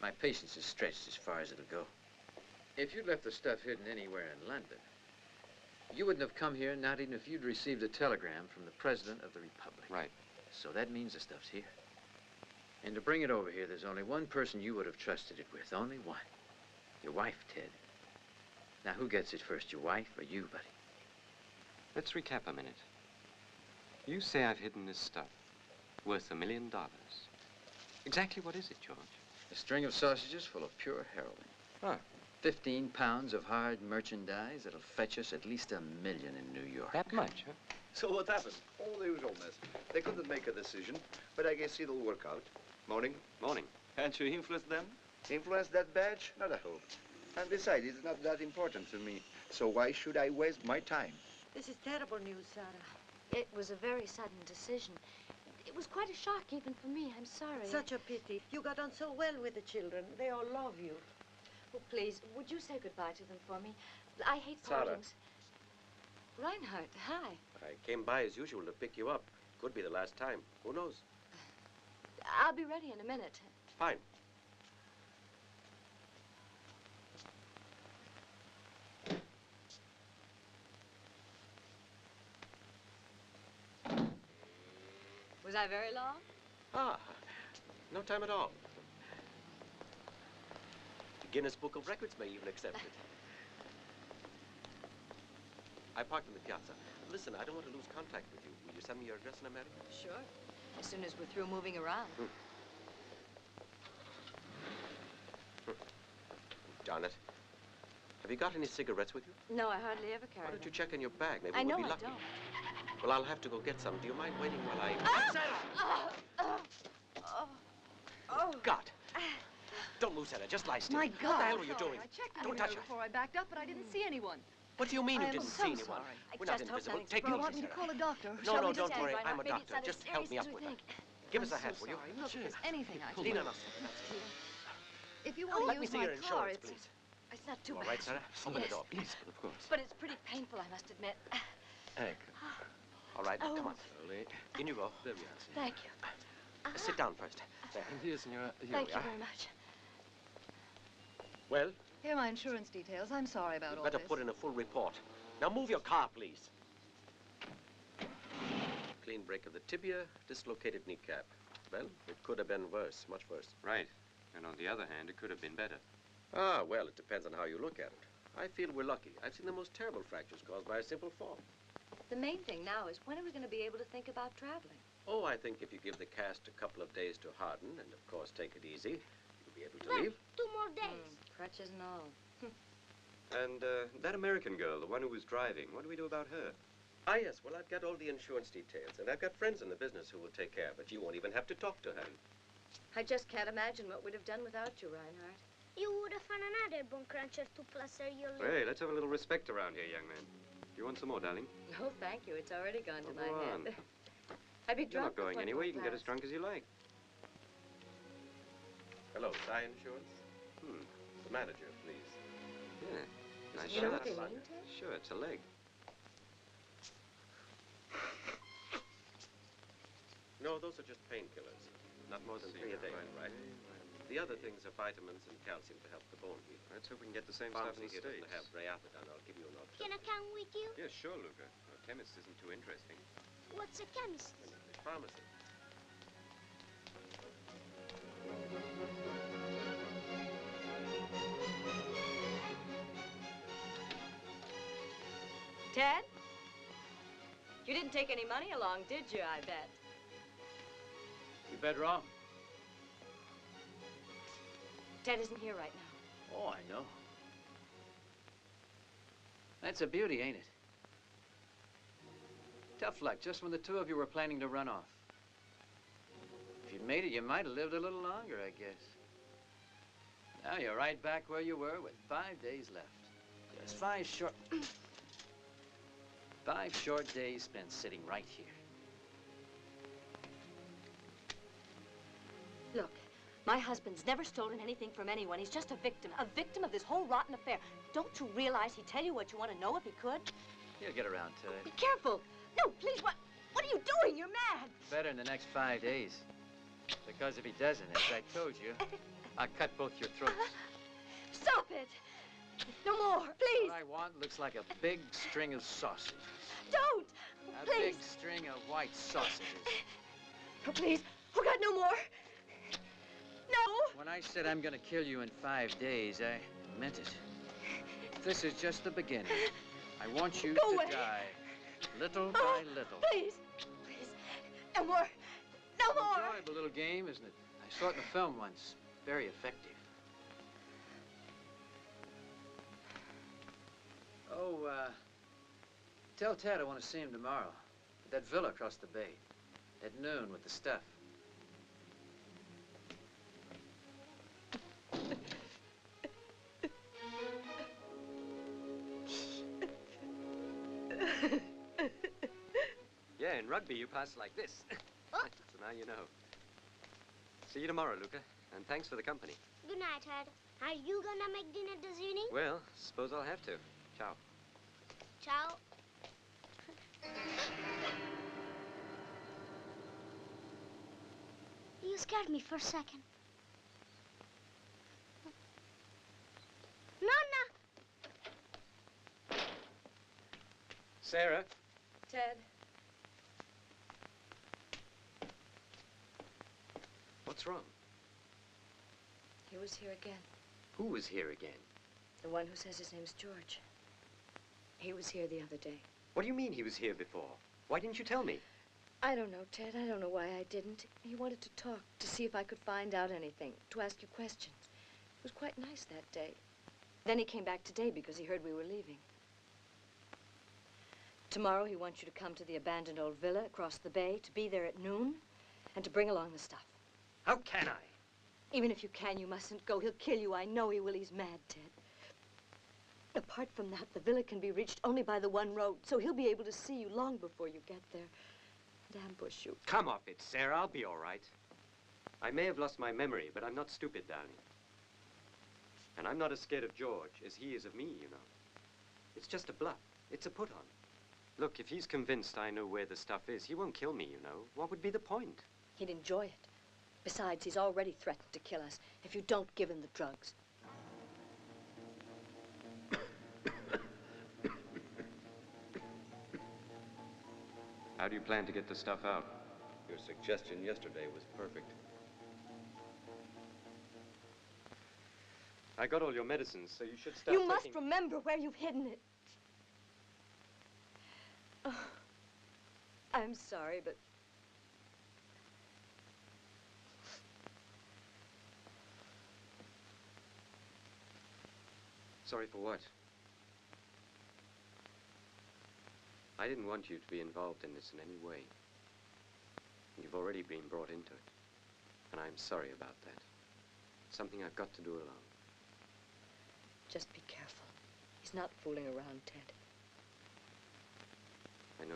My patience is stretched as far as it'll go. If you'd left the stuff hidden anywhere in London, you wouldn't have come here, not even if you'd received a telegram from the President of the Republic. Right. So that means the stuff's here. And to bring it over here, there's only one person you would have trusted it with. Only one. Your wife, Ted. Now, who gets it first, your wife or you, buddy? Let's recap a minute. You say I've hidden this stuff, worth $1 million. Exactly what is it, George? A string of sausages full of pure heroin. Huh. 15 pounds of hard merchandise that'll fetch us at least $1 million in New York. That much, huh? So what happened? All the usual mess. They couldn't make a decision, but I guess it'll work out. Morning. Morning. Can't you influence them? Influence that badge? Not a hope. And besides, it's not that important to me. So why should I waste my time? This is terrible news, Sarah. It was a very sudden decision. It was quite a shock even for me. I'm sorry. Such a pity. You got on so well with the children. They all love you. Oh, please, would you say goodbye to them for me? I hate Sarah. partings. Reinhardt, hi. I came by as usual to pick you up. Could be the last time. Who knows? I'll be ready in a minute. Fine. Was I very long? Ah, no time at all. The Guinness Book of Records may even accept it. I parked in the piazza. Listen, I don't want to lose contact with you. Will you send me your address in America? Sure. As soon as we're through moving around. Darn it. Have you got any cigarettes with you? No, I hardly ever carry Why don't you them. check in your bag? Maybe I we'll know be I lucky. don't. Well, I'll have to go get some. Do you mind waiting while I... Oh. God! Don't move, Sarah. Just lie still. My God. What the hell were you doing? I checked Don't touch her. before I backed up, but I didn't see anyone. What do you mean you I am didn't so see anyone? sorry. We're not invisible. Take it You easy, want me to Sarah. call a doctor? No, Shall no, we don't just worry. stand I'm a right now? doctor. Just help me up with her. Give us a hand, will you? Sorry. Look, if there's anything I can Lean do. on us. If you want to Let me use see my your car, insurance, it's... please. It's not too You all bad. right, Sarah? Open the Yes. door, please. Of course. But it's pretty painful, I must admit. Hank. All right, Oh. come on. Slowly. In you go. There we are. Thank you. Sit down first. There. Here, senora. Here Thank we you are. very much. Well, Here are my insurance details. I'm sorry about you all better this. put in a full report. Now move your car, please. Clean break of the tibia, dislocated kneecap. Well, it could have been worse, much worse. Right. And on the other hand, it could have been better. Ah, well, it depends on how you look at it. I feel we're lucky. I've seen the most terrible fractures caused by a simple fall. The main thing now is when are we going to be able to think about traveling? Oh, I think if you give the cast a couple of days to harden, and of course take it easy, you'll be able to Well, leave. 2 more days. Crutches and all. And that American girl, the one who was driving, what do we do about her? Ah, yes, well, I've got all the insurance details, and I've got friends in the business who will take care of it. You won't even have to talk to her. I just can't imagine what we'd have done without you, Reinhardt. You would have found another bone cruncher to plaster your lip. Hey, let's have a little respect around here, young man. You want some more, darling? No, thank you. It's already gone to Oh, my go head. on. I'd be You're drunk not going before anywhere. You can get class. as drunk as you like. Hello, Psy Insurance? The manager, please. Yeah. Nice You know shot. what they mean, Ted? Sure, it's a leg. No, those are just painkillers. Not more than 3 a day. Right. The other things are vitamins and calcium to help the bone heal. Let's hope we can get the same stuff in Pharmacy the here States. doesn't have Rayapodon. I'll give you an order. Can I come with you? Yeah, sure, Luca. A chemist isn't too interesting. What's a chemist? Pharmacy. Ted? You didn't take any money along, did you, I bet? You better off. Ted isn't here right now. Oh, I know. That's a beauty, ain't it? Tough luck, just when the two of you were planning to run off. If you'd made it, you might have lived a little longer, I guess. Now you're right back where you were with 5 days left. Just 5 short days spent sitting right here. Look, my husband's never stolen anything from anyone. He's just a victim of this whole rotten affair. Don't you realize he'd tell you what you want to know if he could? He'll get around to Be it. careful. No, please, what are you doing? You're mad. Better in the next 5 days. Because if he doesn't, as I told you, I'll cut both your throats. Stop it. No more, please. What I want looks like a big string of sausages. Don't. A Please. big string of white sausages. Oh, please. Oh, God, no more. No. When I said I'm gonna kill you in 5 days, I meant it. This is just the beginning. I want you Go to away. die, little by little. Please. Please. No more. No more. Enjoyable little game, isn't it? I saw it in a film once. Very effective. Oh, tell Ted I want to see him tomorrow. At that villa across the bay. At noon with the stuff. Yeah, in rugby you pass like this. Oh. So now you know. See you tomorrow, Luca. And thanks for the company. Good night, Ted. Are you gonna make dinner this evening? Well, suppose I'll have to. Ciao. Ciao. You scared me for a second. Nonna! Sarah? Ted. What's wrong? He was here again. Who was here again? The one who says his name's George. He was here the other day. What do you mean he was here before? Why didn't you tell me? I don't know, Ted. I don't know why I didn't. He wanted to talk, to see if I could find out anything, to ask you questions. It was quite nice that day. Then he came back today because he heard we were leaving. Tomorrow he wants you to come to the abandoned old villa across the bay, to be there at noon, and to bring along the stuff. How can I? Even if you can, you mustn't go. He'll kill you. I know he will. He's mad, Ted. Apart from that, the villa can be reached only by the one road, so he'll be able to see you long before you get there and ambush you. Come off it, Sarah. I'll be all right. I may have lost my memory, but I'm not stupid, darling. And I'm not as scared of George as he is of me, you know. It's just a bluff. It's a put-on. Look, if he's convinced I know where the stuff is, he won't kill me, you know. What would be the point? He'd enjoy it. Besides, he's already threatened to kill us if you don't give him the drugs. How do you plan to get the stuff out? Your suggestion yesterday was perfect. I got all your medicines, so you should start You must taking... remember where you've hidden it. Oh, I'm sorry, but... Sorry for what? I didn't want you to be involved in this in any way. You've already been brought into it. And I'm sorry about that. It's something I've got to do alone. Just be careful. He's not fooling around, Ted. I know.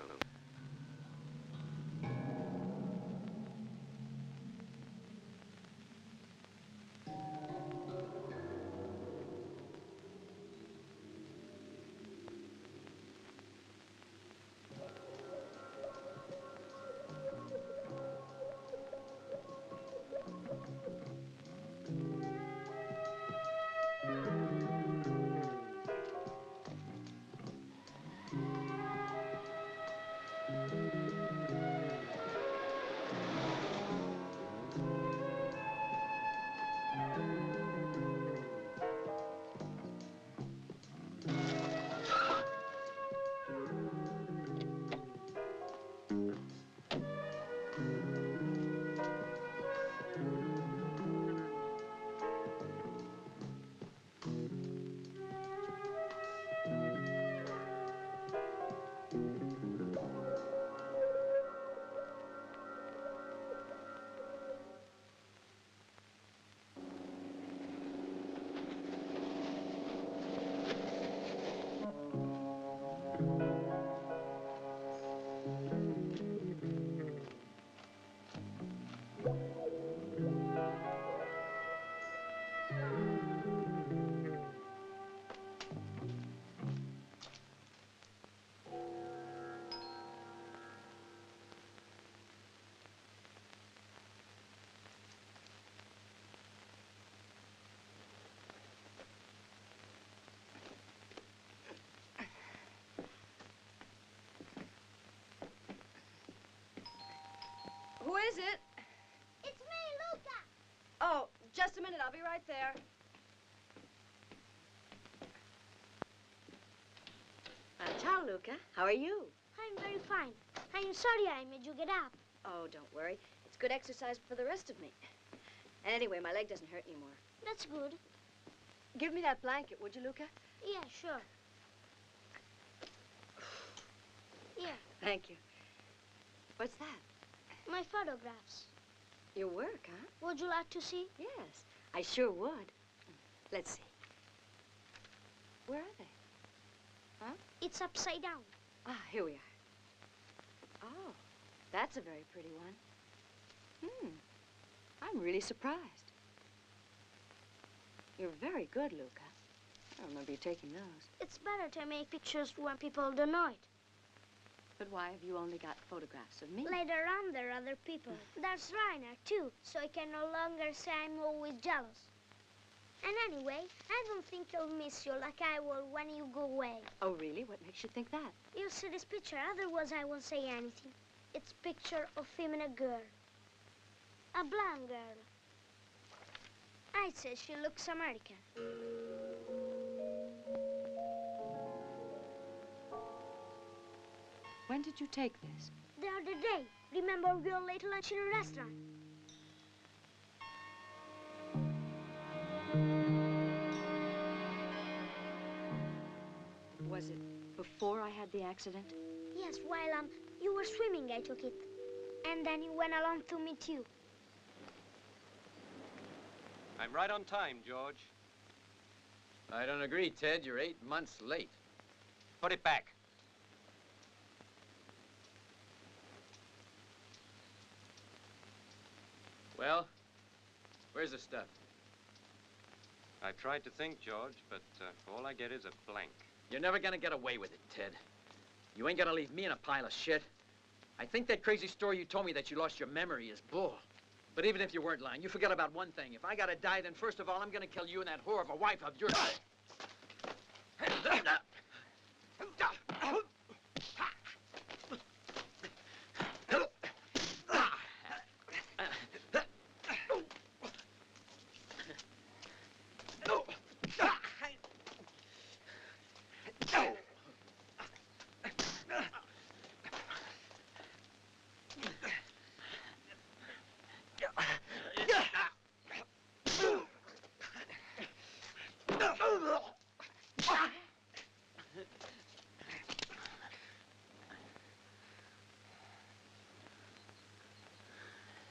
is it? It's me, Luca. Oh, just a minute. I'll be right there. Ciao, Luca. How are you? I'm very fine. I'm sorry I made you get up. Oh, don't worry. It's good exercise for the rest of me. And anyway, my leg doesn't hurt anymore. That's good. Give me that blanket, would you, Luca? Yeah, sure. Yeah. Thank you. What's that? My photographs. Your work, huh? Would you like to see? Yes, I sure would. Let's see. Where are they? Huh? It's upside down. Ah, here we are. Oh, that's a very pretty one. I'm really surprised. You're very good, Luca. I don't remember you taking those. It's better to make pictures when people don't know it. But why have you only got photographs of me? Later on, there are other people. There's Rainer, too, so I can no longer say I'm always jealous. And anyway, I don't think he'll miss you like I will when you go away. Oh, really? What makes you think that? You'll see this picture, otherwise I won't say anything. It's a picture of him and a girl. A blonde girl. I'd say she looks American. When did you take this? The other day. Remember we all ate lunch in a restaurant? Was it before I had the accident? Yes, while you were swimming, I took it. And then you went along to meet you. I'm right on time, George. I don't agree, Ted. You're 8 months late. Put it back. Well, where's the stuff? I tried to think, George, but all I get is a blank. You're never gonna get away with it, Ted. You ain't gonna leave me in a pile of shit. I think that crazy story you told me that you lost your memory is bull. But even if you weren't lying, you forget about one thing. If I gotta die, then first of all, I'm gonna kill you and that whore of a wife of yours.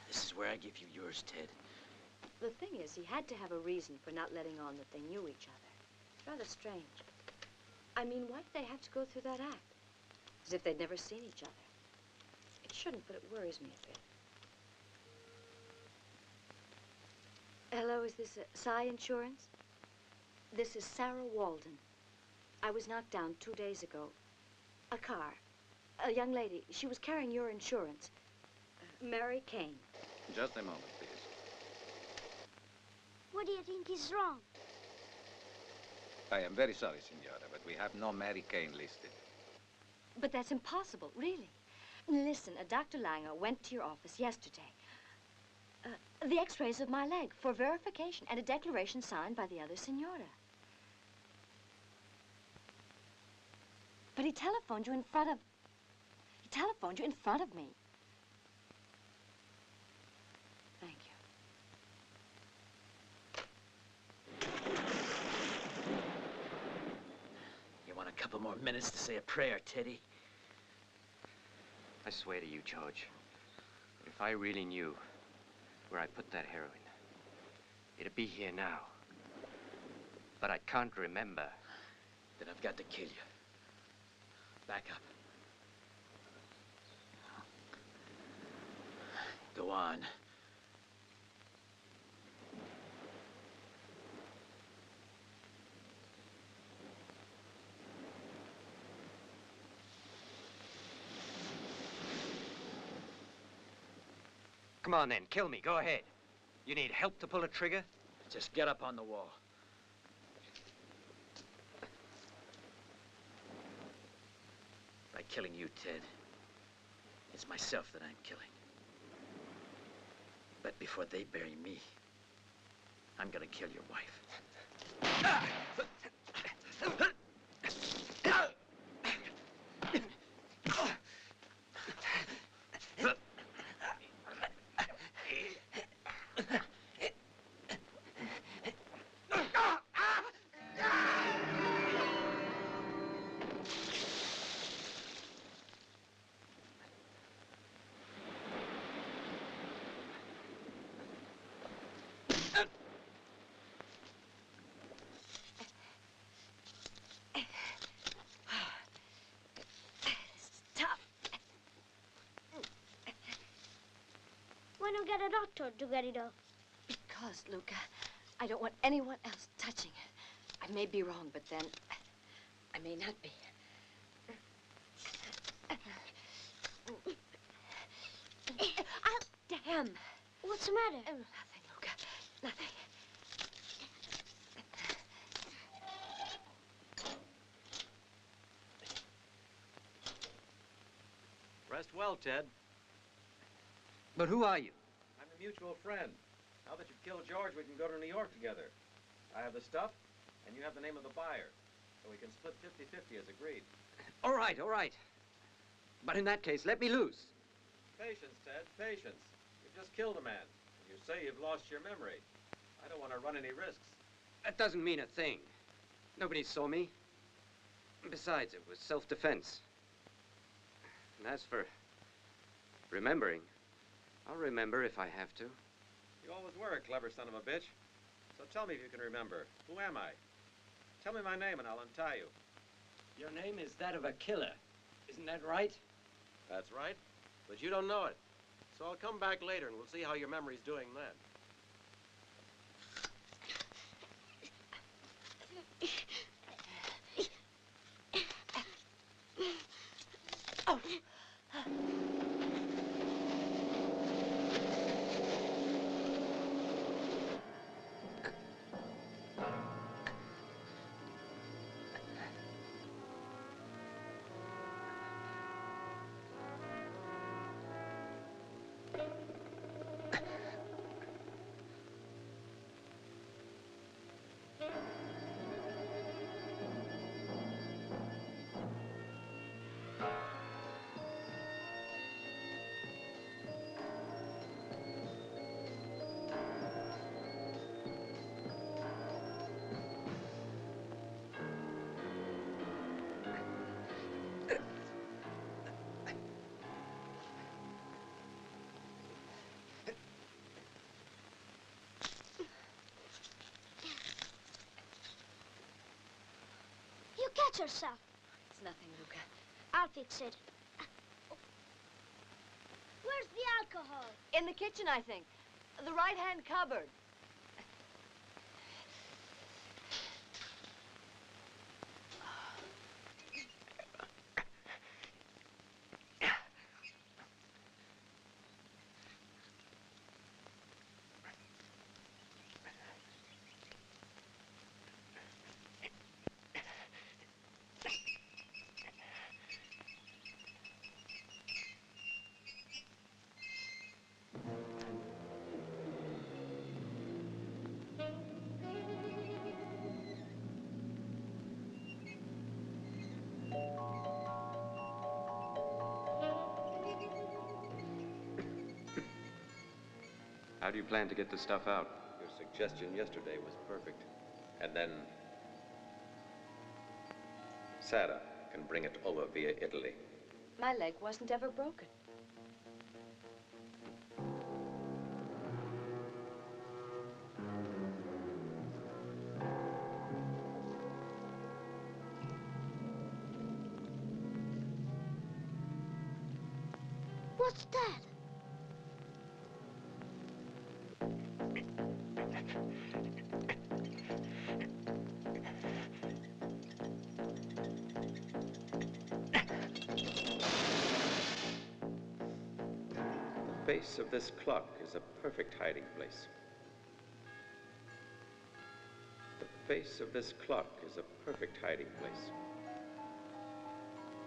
This is where I give you yours, Ted. The thing is, he had to have a reason for not letting on that they knew each other. Rather strange. I mean, why did they have to go through that act? As if they'd never seen each other. It shouldn't, but it worries me a bit. Hello, is this Psy Insurance? This is Sarah Walden. I was knocked down 2 days ago. A car. A young lady. She was carrying your insurance. Mary Kane. Just a moment, please. What do you think is wrong? I am very sorry, Signora, but we have no Mary Kane listed. But that's impossible, really. Listen, Dr. Langer went to your office yesterday. The x-rays of my leg for verification and a declaration signed by the other Signora. But he telephoned you in front of... He telephoned you in front of me. Thank you. You want a couple more minutes to say a prayer, Teddy? I swear to you, George, that if I really knew where I put that heroin, it'd be here now. But I can't remember. Then I've got to kill you. Back up. Go on. Come on, then. Kill me. Go ahead. You need help to pull a trigger? Just get up on the wall. By killing you, Ted, it's myself that I'm killing. But before they bury me, I'm gonna kill your wife. Why not get a doctor to get it off? Because, Luca, I don't want anyone else touching it. I may be wrong, but then I may not be. Damn. What's the matter? Nothing, Luca. Nothing. Rest well, Ted. But who are you? I'm a mutual friend. Now that you've killed George, we can go to New York together. I have the stuff, and you have the name of the buyer. So we can split 50-50 as agreed. All right, all right. But in that case, let me loose. Patience, Ted, patience. You've just killed a man. And you say you've lost your memory. I don't want to run any risks. That doesn't mean a thing. Nobody saw me. Besides, it was self-defense. And as for remembering, I'll remember if I have to. You always were a clever son of a bitch. So tell me if you can remember. Who am I? Tell me my name and I'll untie you. Your name is that of a killer. Isn't that right? That's right. But you don't know it. So I'll come back later and we'll see how your memory's doing then. Oh. You catch yourself. It's nothing, Luca. I'll fix it. Where's the alcohol? In the kitchen, I think. The right-hand cupboard. How do you plan to get the stuff out? Your suggestion yesterday was perfect. And then Sarah can bring it over via Italy. My leg wasn't ever broken. What's that? The base of this clock is a perfect hiding place. The base of this clock is a perfect hiding place.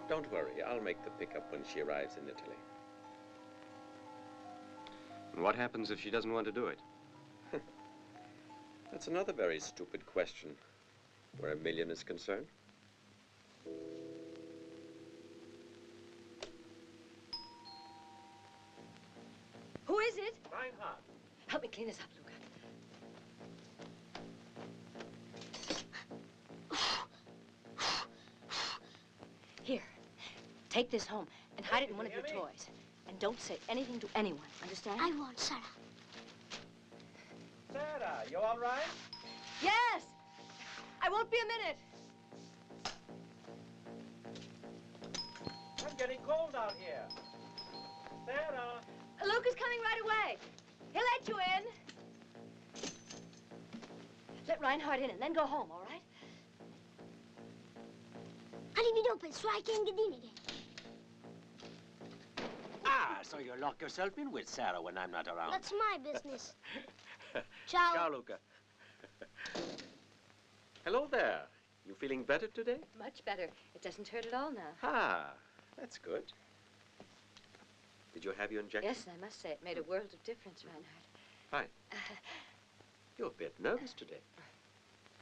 Don't worry, I'll make the pickup when she arrives in Italy. And what happens if she doesn't want to do it? That's another very stupid question, where $1 million is concerned. Who is it? Reinhardt. Help me clean this up, Luca. Here, take this home and hide it in one of your toys. And don't say anything to anyone, understand? I won't, Sarah. Sarah, you all right? Yes! I won't be a minute. I'm getting cold out here. Sarah! Luca's coming right away. He'll let you in. Let Reinhardt in and then go home, all right? I'll leave it open so I can get in again. Ah, so you lock yourself in with Sarah when I'm not around. That's my business. Ciao. Ciao, Luca. Hello there. You feeling better today? Much better. It doesn't hurt at all now. Ah, that's good. Did you have your injection? Yes, I must say it made a world of difference, Reinhardt. Fine. You're a bit nervous today.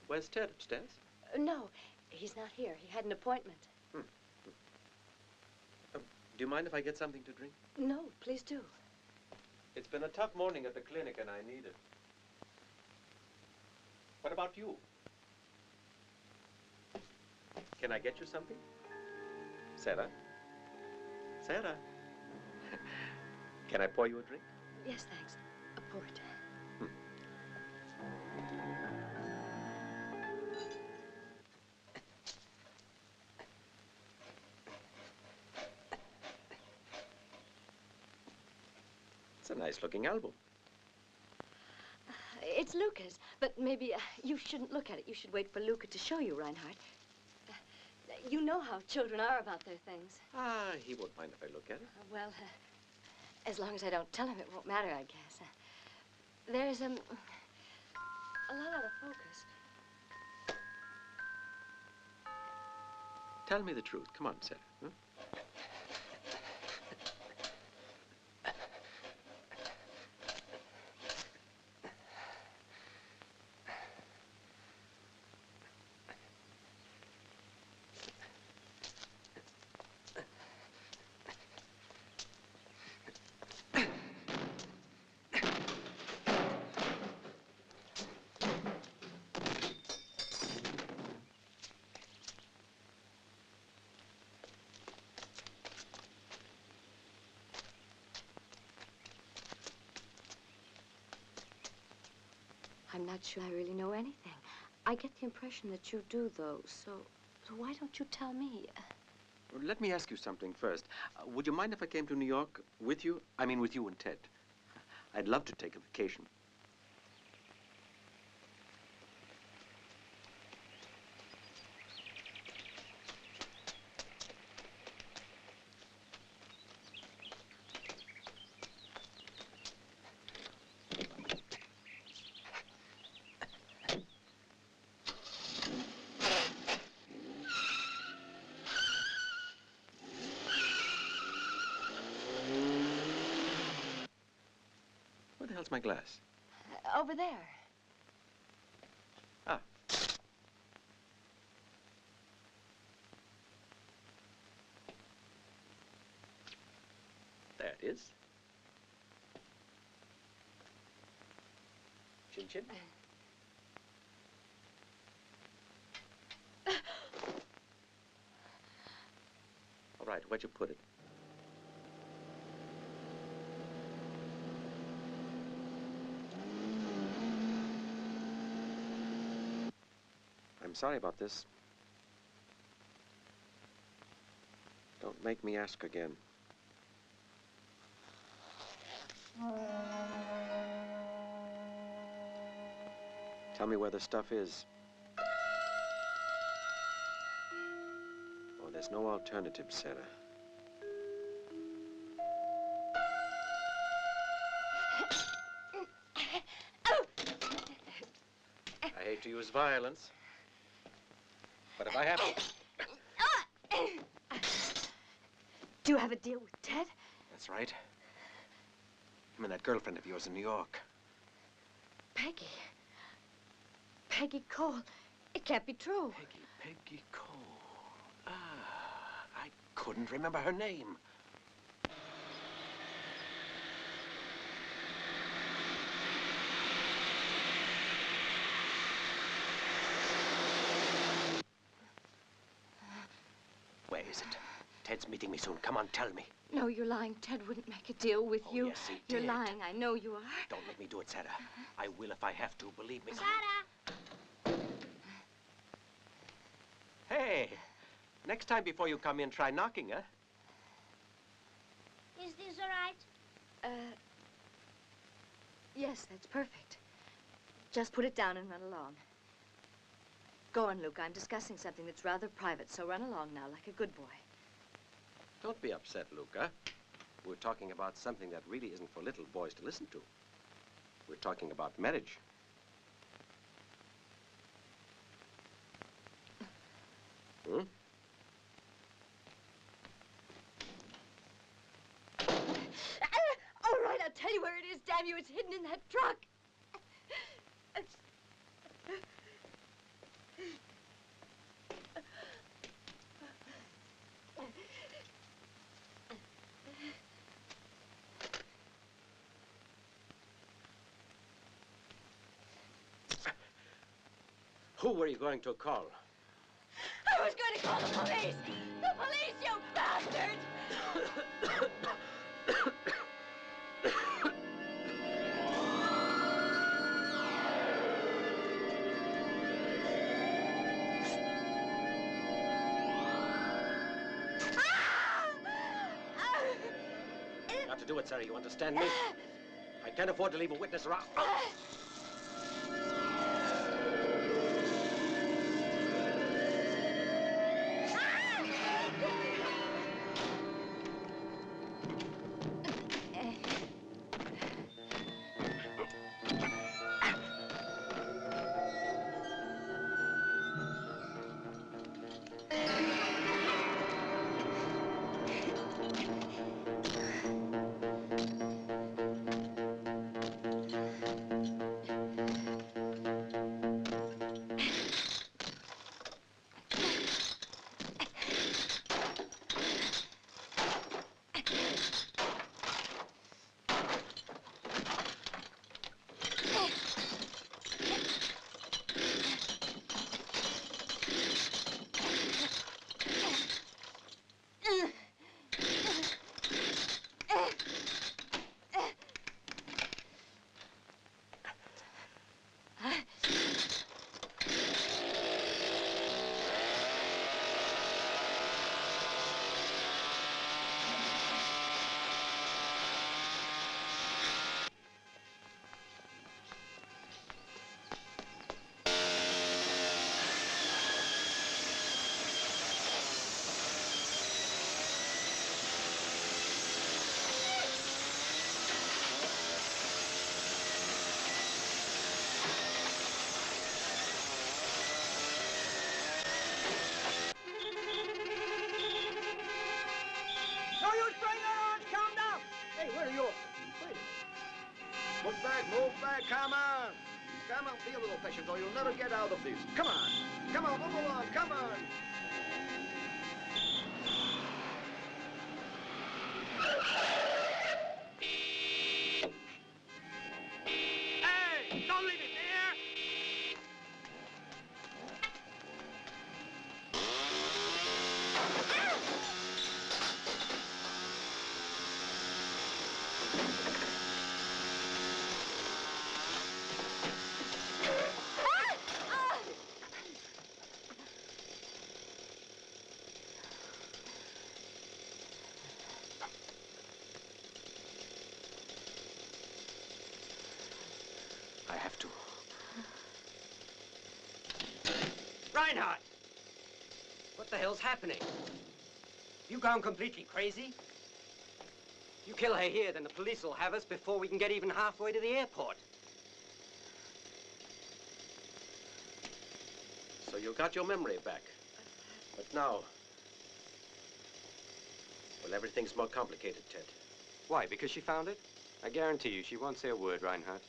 Where's Ted, upstairs? No, he's not here. He had an appointment. Do you mind if I get something to drink? No, please do. It's been a tough morning at the clinic and I need it. What about you? Can I get you something? Sarah? Sarah? Can I pour you a drink? Yes, thanks. A port. It's a nice-looking album. It's Luca's, but maybe you shouldn't look at it. You should wait for Luca to show you, Reinhardt. You know how children are about their things. Ah, he won't mind if I look at it. Well, as long as I don't tell him, it won't matter, I guess. There's a lot out of focus. Tell me the truth. Come on, Sarah. Huh? I'm not sure I really know anything. I get the impression that you do, though, so why don't you tell me? Well, let me ask you something first. Would you mind if I came to New York with you? I mean, with you and Ted. I'd love to take a vacation. Where the hell's my glass? Over there. Ah. There it is. Chin chin. All right, where'd you put it? I'm sorry about this. Don't make me ask again. Tell me where the stuff is. Oh, there's no alternative, Sarah. I hate to use violence, but if I have to... Do you have a deal with Ted? That's right. I mean, that girlfriend of yours in New York. Peggy. Peggy Cole. It can't be true. Peggy Cole. Ah, I couldn't remember her name. Where is it? Ted's meeting me soon. Come on, tell me. No, you're lying. Ted wouldn't make a deal with you. Yes, he You're did. lying. I know you are. Don't make me do it, Sarah. I will if I have to, believe me. Sarah! Hey, next time before you come in, try knocking, huh? Is this all right? Yes, that's perfect. Just put it down and run along. Go on, Luke. I'm discussing something that's rather private, so run along now like a good boy. Don't be upset, Luca. We're talking about something that really isn't for little boys to listen to. We're talking about marriage. Hmm? All right, I'll tell you where it is, damn you. It's hidden in that truck. Who were you going to call? I was going to call the police! The police, you bastard! Got to do it, Sarah. You understand me? I can't afford to leave a witness around. Move back, come on! Come on, be a little patient or you'll never get out of this. Come on! Come on, move along, come on! Hey! Don't leave it there! I have to. Reinhardt! What the hell's happening? You gone completely crazy? You kill her here, then the police will have us before we can get even halfway to the airport. So you got your memory back. But now... Well, everything's more complicated, Ted. Why, because she found it? I guarantee you she won't say a word, Reinhardt.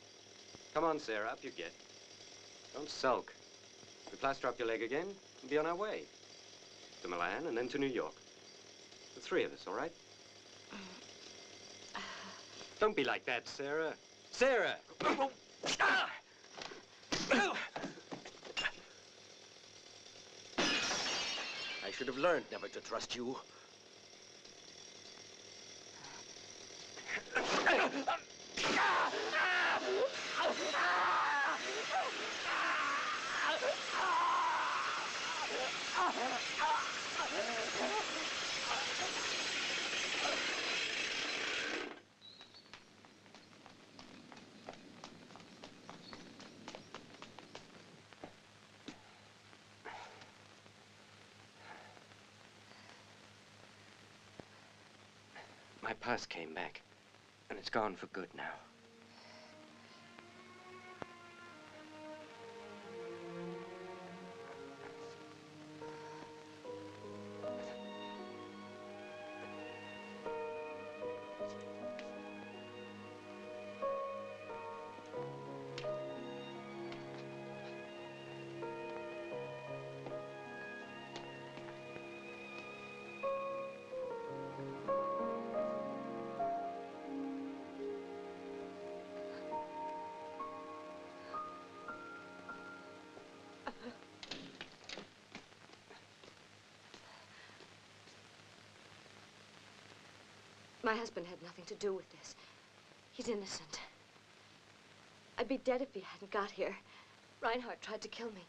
Come on, Sarah, up you get. Don't sulk. If we plaster up your leg again, we'll be on our way. To Milan and then to New York. The three of us, all right? Don't be like that, Sarah. Sarah! I should have learned never to trust you. My purse came back, and it's gone for good now. My husband had nothing to do with this. He's innocent. I'd be dead if he hadn't got here. Reinhardt tried to kill me.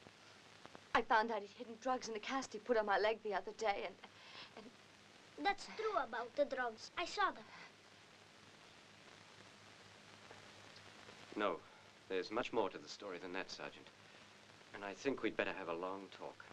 I found out he'd hidden drugs in a cast he put on my leg the other day, and... That's true about the drugs. I saw them. No, there's much more to the story than that, Sergeant. And I think we'd better have a long talk.